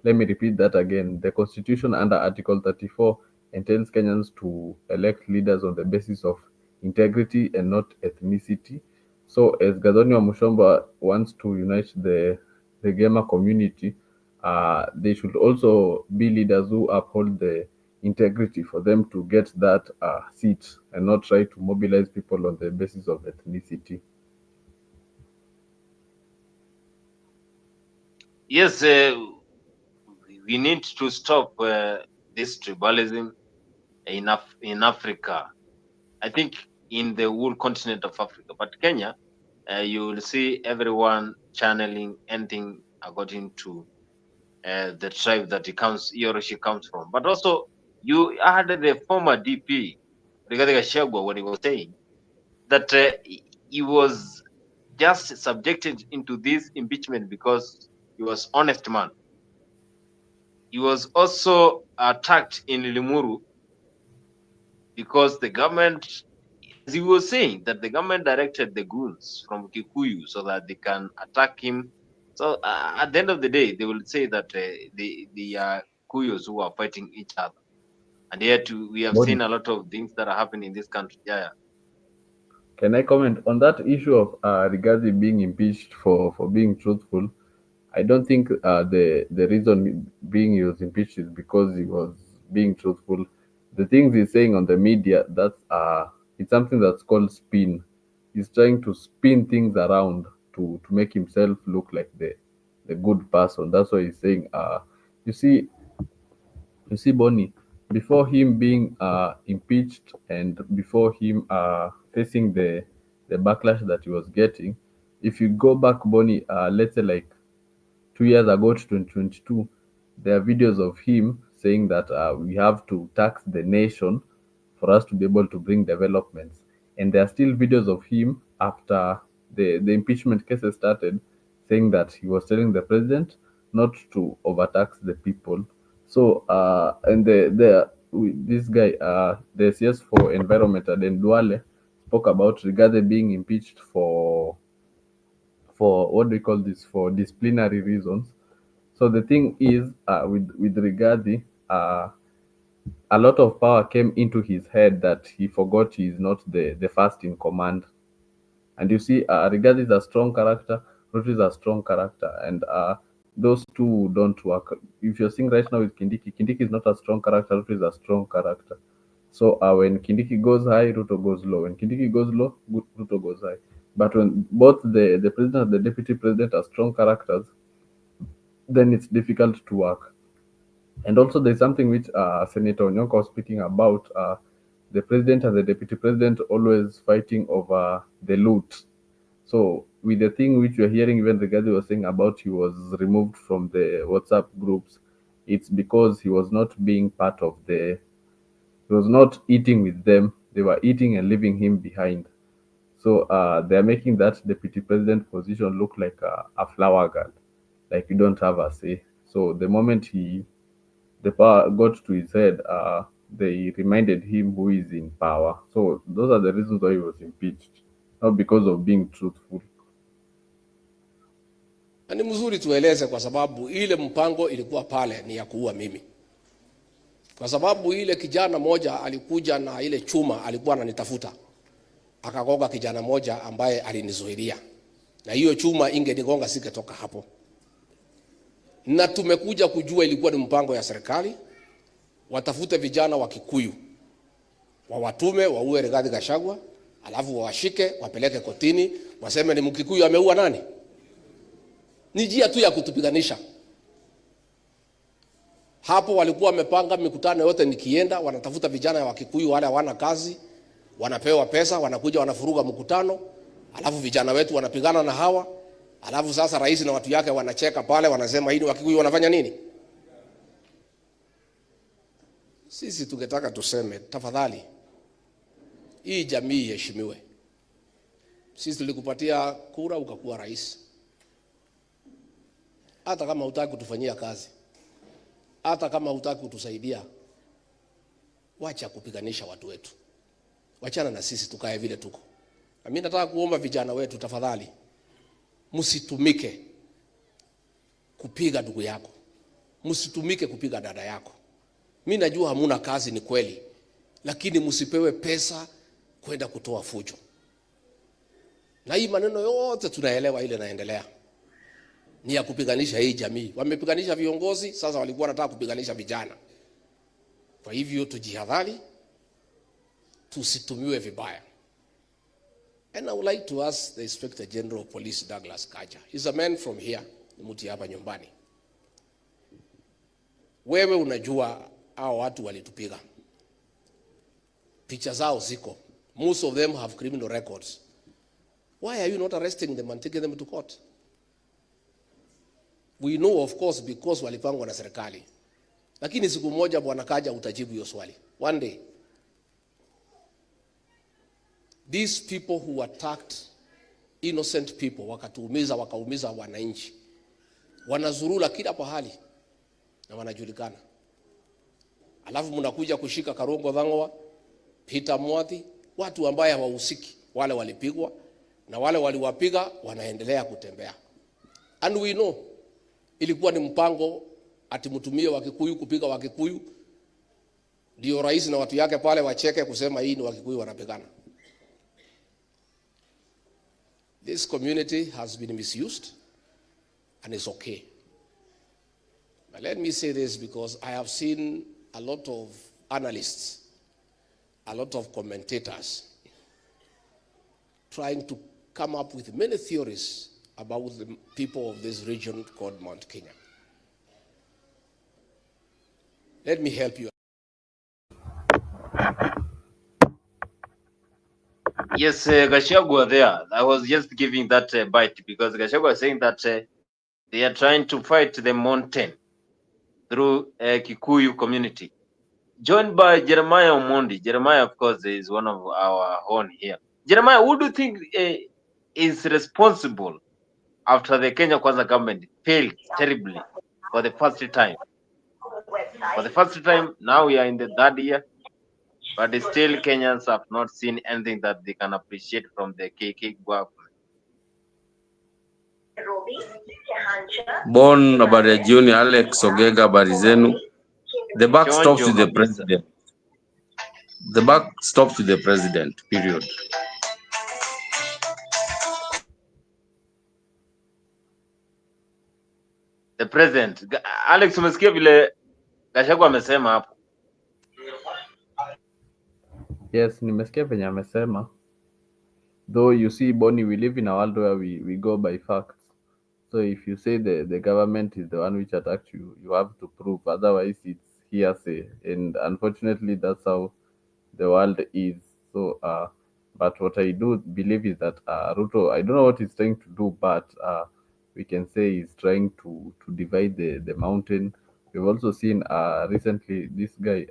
Speaker 4: Let me repeat that again. The constitution under Article 34 entails Kenyans to elect leaders on the basis of integrity and not ethnicity. So, as Gadoni Mushomba wants to unite the gamer community, they should also be leaders who uphold the integrity for them to get that seat, and not try to mobilize people on the basis of ethnicity.
Speaker 2: Yes, we need to stop this tribalism in Africa. I think in the whole continent of Africa, but Kenya, you will see everyone channeling anything according to the tribe that he or she comes from. But also, you had the former DP, Rigathi Gachagua, when he was saying that he was just subjected into this impeachment because he was honest man. He was also attacked in Limuru because the government, as he was saying, that the government directed the goons from Kikuyu so that they can attack him. So at the end of the day, they will say that the Kuyus who are fighting each other. And yet we have
Speaker 4: Boni,
Speaker 2: seen a lot of things that are happening in this country. Yeah.
Speaker 4: can I comment on that issue of Rigathi being impeached for being truthful? I don't think the reason being he was impeached is because he was being truthful. The things he's saying on the media, that's it's something that's called spin. He's trying to spin things around to make himself look like the good person. That's why he's saying you see Bonnie, before him being impeached, and before him facing the backlash that he was getting, if you go back, Bonnie, let's say like 2 years ago to 2022, there are videos of him saying that we have to tax the nation for us to be able to bring developments. And there are still videos of him after the impeachment cases started, saying that he was telling the president not to overtax the people. So and this guy, the CS for Environment, Aden Duale, spoke about Rigathi being impeached for what do you call this, for disciplinary reasons. So the thing is, with Rigathi, a lot of power came into his head that he forgot he is not the first in command. And you see, Rigathi is a strong character, Ruto is a strong character, and those two don't work. If you're seeing right now with Kindiki, Kindiki is not a strong character, Ruto is a strong character. So when Kindiki goes high, Ruto goes low. When Kindiki goes low, Ruto goes high. But when both the president and the deputy president are strong characters, then it's difficult to work. And also, there's something which Senator Onyonka was speaking about, the president and the deputy president always fighting over the loot. So, with the thing which we're hearing, even Rigathi was saying about he was removed from the WhatsApp groups, it's because he was not being part of he was not eating with them. They were eating and leaving him behind. So, they're making that deputy president position look like a flower girl, like you don't have a say. So, the moment the power got to his head, they reminded him who is in power. So those are the reasons why he was impeached, not because of being truthful.
Speaker 1: Ni mzuri tueleze, kwa sababu ile mpango ilikuwa pale ni ya kuua mimi. Kwa sababu ile kijana moja alikuja na ile chuma, alikuwa ananitafuta, akagonga kijana moja ambaye alinizuilia, na hiyo chuma ingenigonga singetoka hapo. Na tumekuja kujua ilikuwa ni mpango ya serikali, watafute vijana wa Kikuyu, wawatume waue Rigathi Gachagua, alafu washike wapeleke kotini, waseme ni Mkikuyu ameua nani. Ni njia tu ya kutupiganisha. Hapo walikuwa wamepanga mikutano yote, nikienda wanatafuta vijana wa Kikuyu wale hawana kazi, wanapewa pesa, wanakuja wanafuruga mkutano, alafu vijana wetu wanapigana na hawa. Alafu sasa rais na watu yake wanacheka pale, wanasema hii Wakikuyu wanafanya nini? Sisi tungetaka tuseme, tafadhali hii jamii iheshimiwe. Sisi tulikupatia kura ukakuwa rais. Hata kama hutaki kutufanyia kazi, hata kama hutaki kutusaidia, wacha kupiganisha watu wetu. Wachana na sisi tukae vile tuko. Na mimi nataka kuomba vijana wetu, tafadhali msitumike kupiga ndugu yako, msitumike kupiga dada yako. Mimi najua hamuna kazi, ni kweli, lakini msipewe pesa kwenda kutoa fujo. Na hii maneno yote tunaelewa ile naendelea ni ya kupiganisha hii jamii. Wamepiganisha viongozi, sasa walikuwa wanataka kupiganisha vijana. Kwa hivyo tujihadhari, tusitumiwe vibaya. And I would like to ask the Inspector General of Police, Douglas Kaja. He's a man from here, mti hapa nyumbani. Wewe unajua hao watu walitupiga. Picha zao ziko. Most of them have criminal records. Why are you not arresting them and taking them to court? We know, of course, because walipangwa na serikali. Lakini siku moja Bwana Kaja utajibu hiyo swali. One day. These people who attacked innocent people, wakatuumiza, wakaumiza wananchi, wanazurula kila pahali na wanajulikana. Alafu mnakuja kushika Karongo Dhangwa, Peter Mwathi, watu ambaye hawahusiki. Wale walipigwa na wale waliwapiga wanaendelea kutembea. And we know ilikuwa ni mpango ati mtumie Wakikuyu kupiga Wakikuyu, ndio rais na watu yake pale wacheke kusema hii ni Wakikuyu wanapigana. This community has been misused, and it's okay. But let me say this, because I have seen a lot of analysts, a lot of commentators trying to come up with many theories about the people of this region called Mount Kenya. Let me help you.
Speaker 2: Yes, Gachagua there. I was just giving that bite because Gachagua was saying that they are trying to fight the mountain through Kikuyu community. Joined by Jeremiah Omondi. Jeremiah, of course, is one of our own here. Jeremiah, who do you think is responsible after the Kenya Kwanza government failed terribly for the first time. For the first time, now we are in the third year, but still Kenyans have not seen anything that they can appreciate from the KK government.
Speaker 7: Born habari ya jioni, Alex Ogega, habari zenu. The buck stops
Speaker 2: Chonjo
Speaker 7: with the
Speaker 2: kabisa.
Speaker 7: president. The buck stops with the president, period.
Speaker 2: The president. Alex, umesikia vile Gachagua amesema hapo?
Speaker 4: Yes, nimesikia venye amesema. Though you see, Bonnie, we live in a world where we go by facts. So if you say the government is the one which attacked you, you have to prove. Otherwise, it's hearsay. And unfortunately, that's how the world is. So, but what I do believe is that Ruto, I don't know what he's trying to do, but we can say he's trying to divide the mountain. We've also seen recently this guy,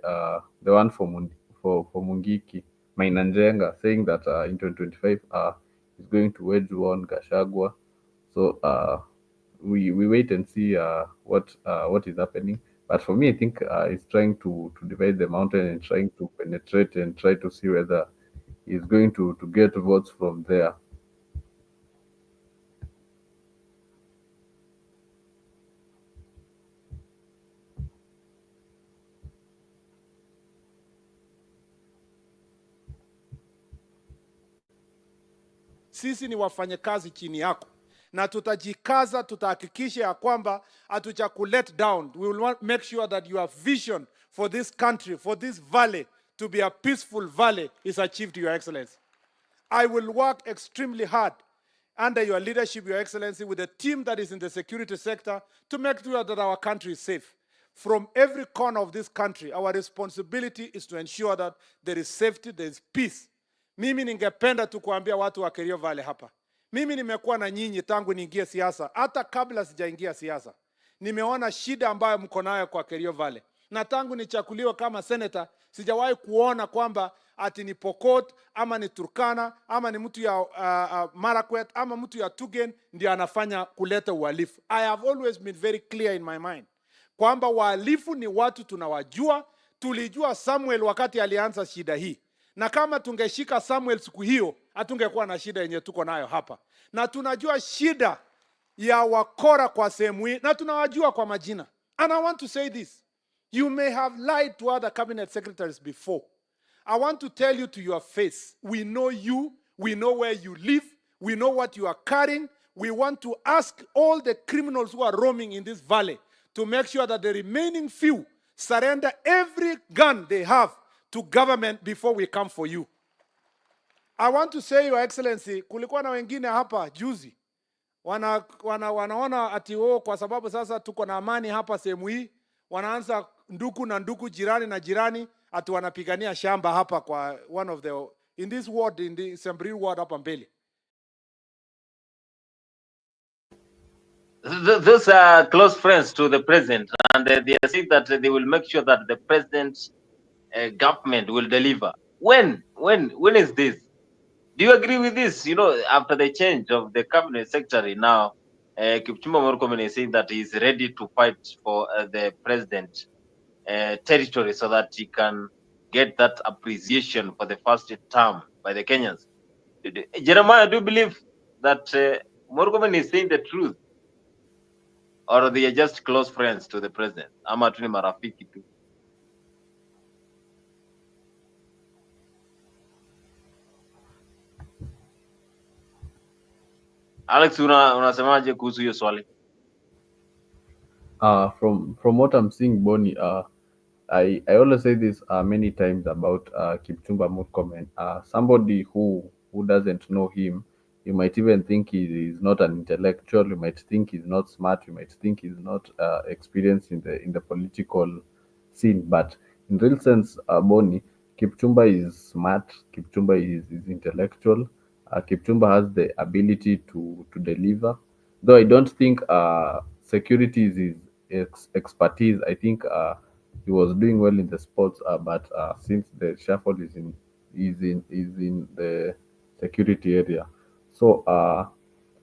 Speaker 4: the one for Mungiki, Mainanjenga, saying that in 2025 he's going to wage war on Gachagua. So we wait and see what is happening. But for me, I think he's trying to divide the mountain and trying to penetrate and try to see whether he's going to get votes from there.
Speaker 8: Sisi ni wafanyakazi chini yako, na tutajikaza, tutahakikisha ya kwamba hatuja ku let down. We will make sure that your vision for this country, for this valley, to be a peaceful valley is achieved, Your Excellency. I will work extremely hard under your leadership, Your Excellency, with a team that is in the security sector to make sure that our country is safe. From every corner of this country, our responsibility is to ensure that there is safety, there is peace. Mimi ningependa tu kuambia watu wa Kerio Valley hapa. Mimi nimekuwa na nyinyi tangu niingie siasa, hata kabla sijaingia siasa. Nimeona shida ambayo mko nayo kwa Kerio Valley. Na tangu nichakuliwa kama senator, sijawahi kuona kwamba ati ni Pokot, ama ni Turkana, ama ni mtu ya Marakwet, ama mtu ya Tugen ndio anafanya kuleta uhalifu. I have always been very clear in my mind kwamba wahalifu ni watu tunawajua. Tulijua Samuel wakati alianza shida hii. Na kama tungeshika Samuel siku hiyo, hatungekuwa na shida yenye tuko nayo hapa. Na tunajua shida ya wakora kwa sehemu hii, na tunawajua kwa majina. And I want to say this. You may have lied to other cabinet secretaries before. I want to tell you to your face, we know you, we know where you live, we know what you are carrying. We want to ask all the criminals who are roaming in this valley to make sure that the remaining few surrender every gun they have to government before we come for you. I want to say, Your Excellency, kulikuwa na wengine hapa juzi wanaona ati kwa sababu sasa tuko na amani hapa sehemu hii, wanaanza nduku na nduku, jirani na jirani, ati wanapigania shamba hapa kwa one of the in this ward, in the Assembly ward hapa mbele.
Speaker 2: Those are close friends to the president, and they are saying that they will make sure that the president's government will deliver. When is this? Do you agree with this? You know, after the change of the cabinet secretary now, Kipchumba Murkomen is saying that he is ready to fight for the president territory so that he can get that appreciation for the first term by the Kenyans. Jeremiah, do you believe that Murkomen is saying the truth? Or they are just close friends to the president? Ama tu ni marafiki tu. Alex, unasemaje kuhusu hiyo swali?
Speaker 4: From what I'm seeing, Bonnie, I always say this many times about Kipchumba Murkomen. Somebody who doesn't know him, you might even think he is not an intellectual. You might think he's not smart. You might think he's not experienced in the political scene. But in real sense, Bonnie, Kipchumba is smart. Kipchumba is intellectual. Kipchumba has the ability to deliver. Though I don't think security is his expertise. I think he was doing well in the sports, but since the shuffle is in the security area, so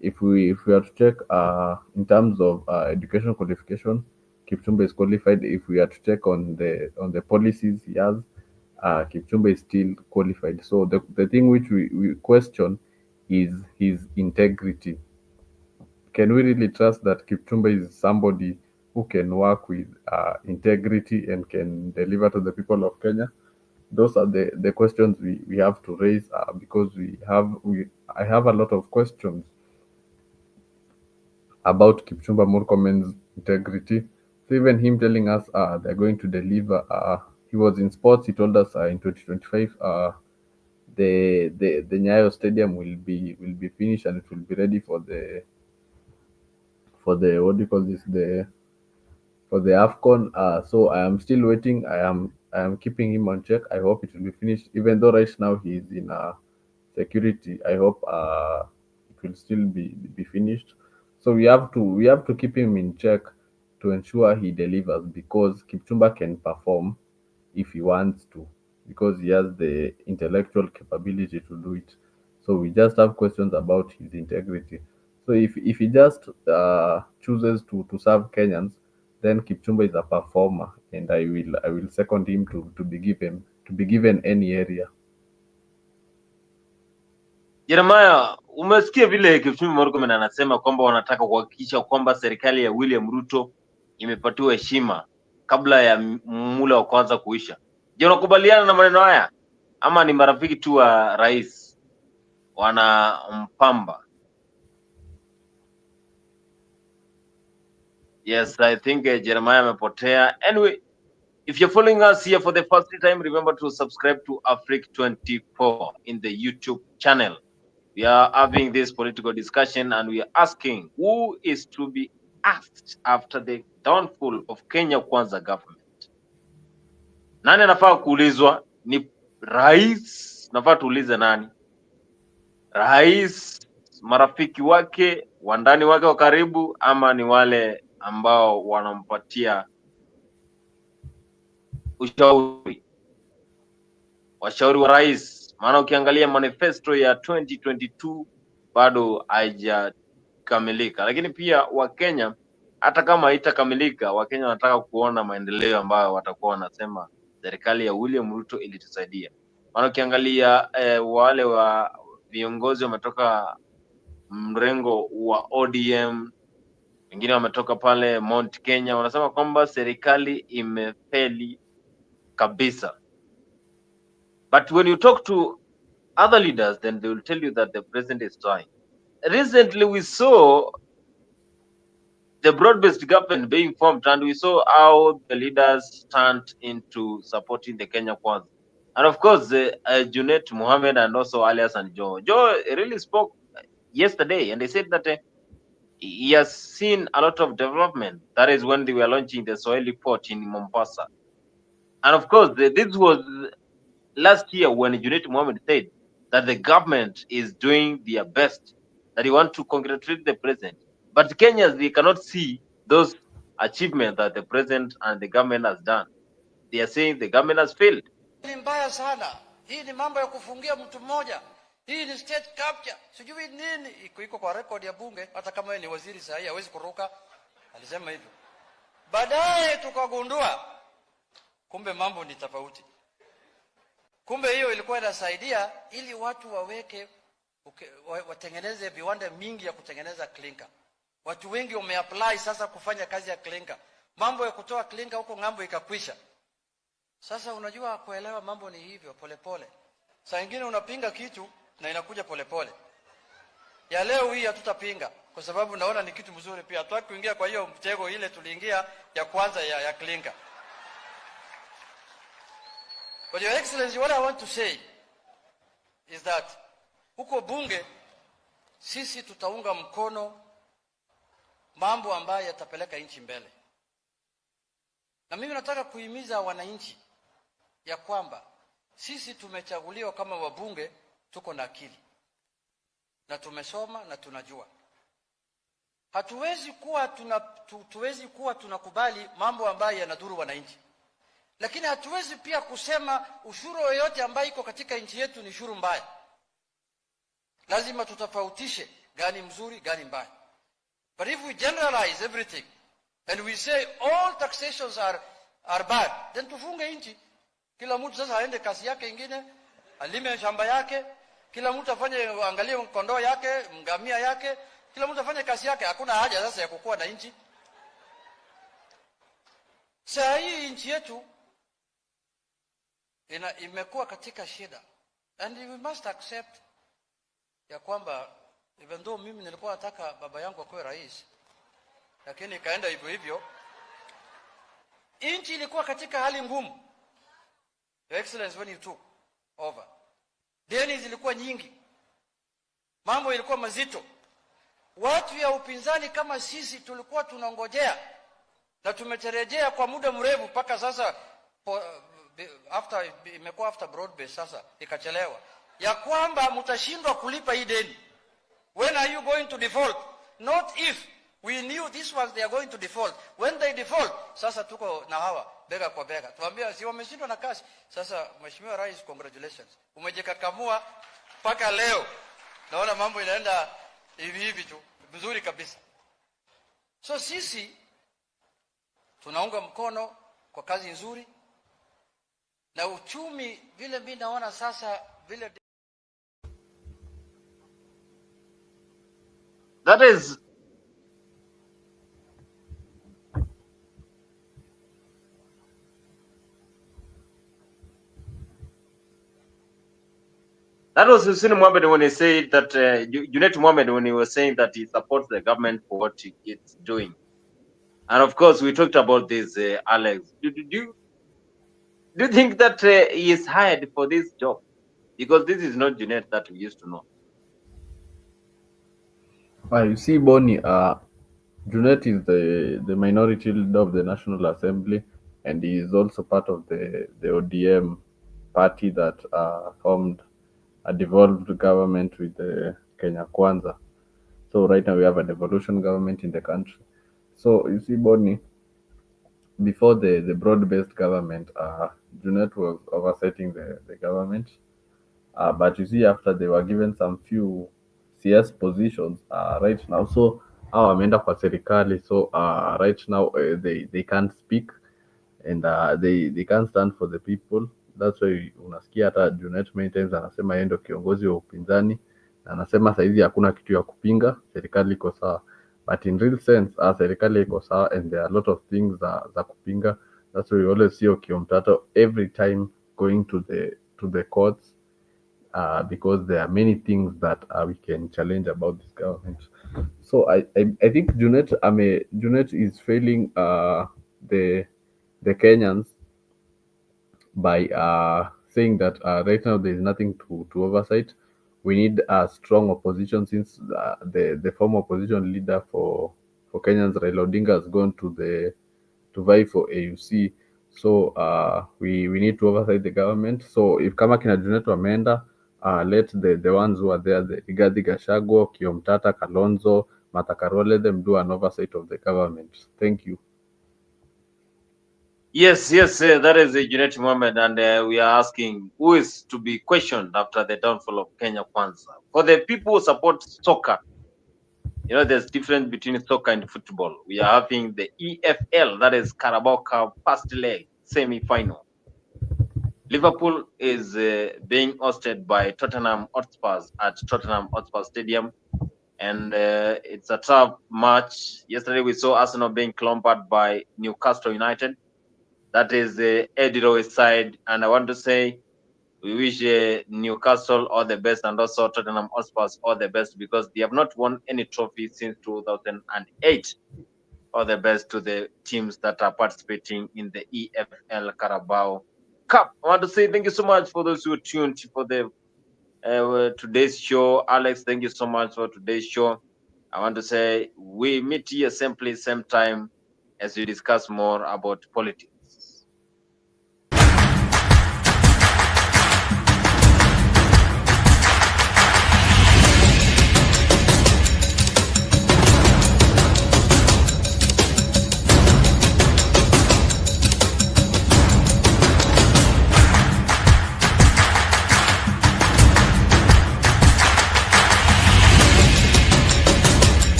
Speaker 4: if we are to check in terms of education qualification, Kipchumba is qualified. If we are to check on the policies he has, Kipchumba is still qualified. So the thing which we question is his integrity. Can we really trust that Kipchumba is somebody who can work with integrity and can deliver to the people of Kenya? Those are the questions we have to raise, because I have a lot of questions about Kipchumba Murkomen's integrity. So even him telling us they're going to deliver, he was in sports, he told us in 2025 the Nyayo Stadium will be finished and it will be ready for the what do you call this, for the AFCON. So I am still waiting. I am keeping him on check. I hope it will be finished, even though right now he is in security. I hope it will still be finished. So we have to keep him in check to ensure he delivers, because Kipchumba can perform if he wants to, because he has the intellectual capability to do it. So we just have questions about his integrity. So if he just chooses to serve Kenyans, then Kipchumba is a performer, and I will second him to be given any area.
Speaker 2: Jeremiah, umesikia vile Kipchumba Murkomen anasema kwamba wanataka kuhakikisha kwamba serikali ya William Ruto imepatiwa heshima kabla ya muhula wa kwanza kuisha. Je, unakubaliana na maneno haya ama ni marafiki tu wa rais wanampamba? Yes, I think Jeremiah amepotea. Anyway, if you're following us here for the first time, remember to subscribe to Afric24 in the YouTube channel. We are having this political discussion and we are asking who is to be asked after the downfall of Kenya Kwanza government. Nani anafaa kuulizwa? Ni rais? Nafaa tuulize nani? Rais, marafiki wake, wandani wake wa karibu, ama ni wale ambao wanampatia ushauri, washauri wa rais? Maana ukiangalia manifesto ya 2022 bado haijakamilika, lakini pia Wakenya, hata kama haitakamilika, Wakenya wanataka kuona maendeleo ambayo watakuwa wanasema serikali ya William Ruto ilitusaidia. Maana ukiangalia wale wa viongozi wametoka mrengo wa ODM, wengine wametoka pale Mount Kenya, wanasema kwamba serikali imefeli kabisa. But when you talk to other leaders, then they will tell you that the president is trying. Recently, we saw the broad-based government being formed, and we saw how the leaders turned into supporting the Kenya Kwanza. And of course, Junet Mohammed and also Alias and Joe really spoke yesterday, and they said that he has seen a lot of development. That is when they were launching the Swahili port in Mombasa. And of course, this was last year when Junet Mohammed said that the government is doing their best, that he want to congratulate the president. But Kenyans, they cannot see those achievements that the president and the government has done. They are saying the government has failed.
Speaker 9: Ni mbaya sana. Hii ni mambo ya kufungia mtu mmoja. Hii ni state capture. Sijui nini. Iko kwa record ya bunge, hata kama ni waziri sahi hawezi kuruka. Alisema hivyo. Baadaye tukagundua kumbe mambo ni tofauti. Kumbe hiyo ilikuwa inasaidia ili watu waweke watengeneze viwanda mingi ya kutengeneza clinker. Watu wengi wameapply sasa kufanya kazi ya clinker. Mambo ya kutoa clinker huko ngambo ikakwisha. Sasa unajua kuelewa mambo ni hivyo polepole. Saa nyingine unapinga kitu na inakuja polepole. Ya leo hii hatutapinga kwa sababu naona ni kitu mzuri pia. Hatutaki kuingia kwa hiyo mtego ile tuliingia ya kwanza ya clinker. But Your Excellency, what I want to say is that huko bunge sisi tutaunga mkono mambo ambayo yatapeleka nchi mbele. Na mimi nataka kuhimiza wananchi ya kwamba sisi tumechaguliwa kama wabunge, tuko na akili na tumesoma na tunajua. Hatuwezi kuwa tunakubali mambo ambayo yanadhuru wananchi. Lakini hatuwezi pia kusema ushuru yoyote ambayo iko katika nchi yetu ni ushuru mbaya. Lazima tutofautishe gani mzuri, gani mbaya. But if we generalize everything and we say all taxations are bad, then tufunge nchi. Kila mtu sasa aende kazi yake ingine, alime shamba yake, kila mtu afanye, angalie kondoo yake, ngamia yake, kila mtu afanye kazi yake. Hakuna haja sasa ya kukua na nchi. Saa hii nchi yetu imekuwa katika shida, and we must accept ya kwamba even though mimi nilikuwa nataka baba yangu akuwe rais, lakini ikaenda hivyo hivyo. Nchi ilikuwa katika hali ngumu. Your Excellency, when you took over, deni zilikuwa nyingi, mambo ilikuwa mazito. Watu ya upinzani kama sisi tulikuwa tunangojea na tumetarejea kwa muda mrefu mpaka sasa imekuwa after broad base, sasa ikachelewa, ya kwamba mtashindwa kulipa hii deni. When are you going to default? Not if. We knew this was they are going to default. When they default, sasa tuko na hawa bega kwa bega. Tuambia si wameshindwa na kazi. Sasa Mheshimiwa Rais, congratulations. Umejikakamua mpaka leo. Naona mambo inaenda hivi tu. Vizuri kabisa. So sisi tunaunga mkono kwa kazi nzuri na uchumi vile mimi naona sasa vile.
Speaker 2: That was Hussein Mohamed when he said that Junet Mohamed when he was saying that he supports the government for what it's doing. And of course, we talked about this, Alex. Do you think that he is hired for this job? Because this is not Junet that we used to know.
Speaker 4: You see, Bonnie, Junet is the minority leader of the National Assembly, and he is also part of the ODM party that formed a devolved government with the Kenya Kwanza. So right now we have a devolution government in the country. So you see, Bonnie, before the broad-based government, Junet was oversetting the government. But you see, after they were given some few CS positions right now, so wameenda kwa serikali, so right now they can't speak, and they can't stand for the people. That's why unasikia hata Junet many times anasema yeye ndio kiongozi wa upinzani, na anasema saizi hakuna kitu ya kupinga, serikali iko sawa. But in real sense, serikali iko sawa, and there are a lot of things za kupinga. That's why we always see Okiomtato every time going to the courts, because there are many things that we can challenge about this government. So I think Junet is failing the Kenyans by saying that right now there is nothing to oversight. We need a strong opposition, since the former opposition leader for Kenyans, Raila Odinga, has gone to vie for AUC. So we need to oversight the government. So if kama kina Junet wameenda, let the ones who are there, the Rigathi Gachagua, Kiomtata, Kalonzo, Martha Karua, let them do an oversight of the government. Thank you.
Speaker 2: Yes, that is Junet Mohamed, and we are asking who is to be questioned after the downfall of Kenya Kwanza. For the people who support soccer, you know, there's difference between soccer and football. We are having the EFL, that is Carabao Cup first leg semi-final. Liverpool is being hosted by Tottenham Hotspur at Tottenham Hotspur Stadium, and it's a tough match. Yesterday we saw Arsenal being clobbered by Newcastle United. That is the Eddie Rowe's side, and I want to say we wish Newcastle all the best, and also Tottenham Hotspur all the best, because they have not won any trophy since 2008. All the best to the teams that are participating in the EFL Carabao Cup. I want to say thank you so much for those who tuned for the today's show. Alex, thank you so much for today's show. I want to say we meet here same place, same time, as we discuss more about politics.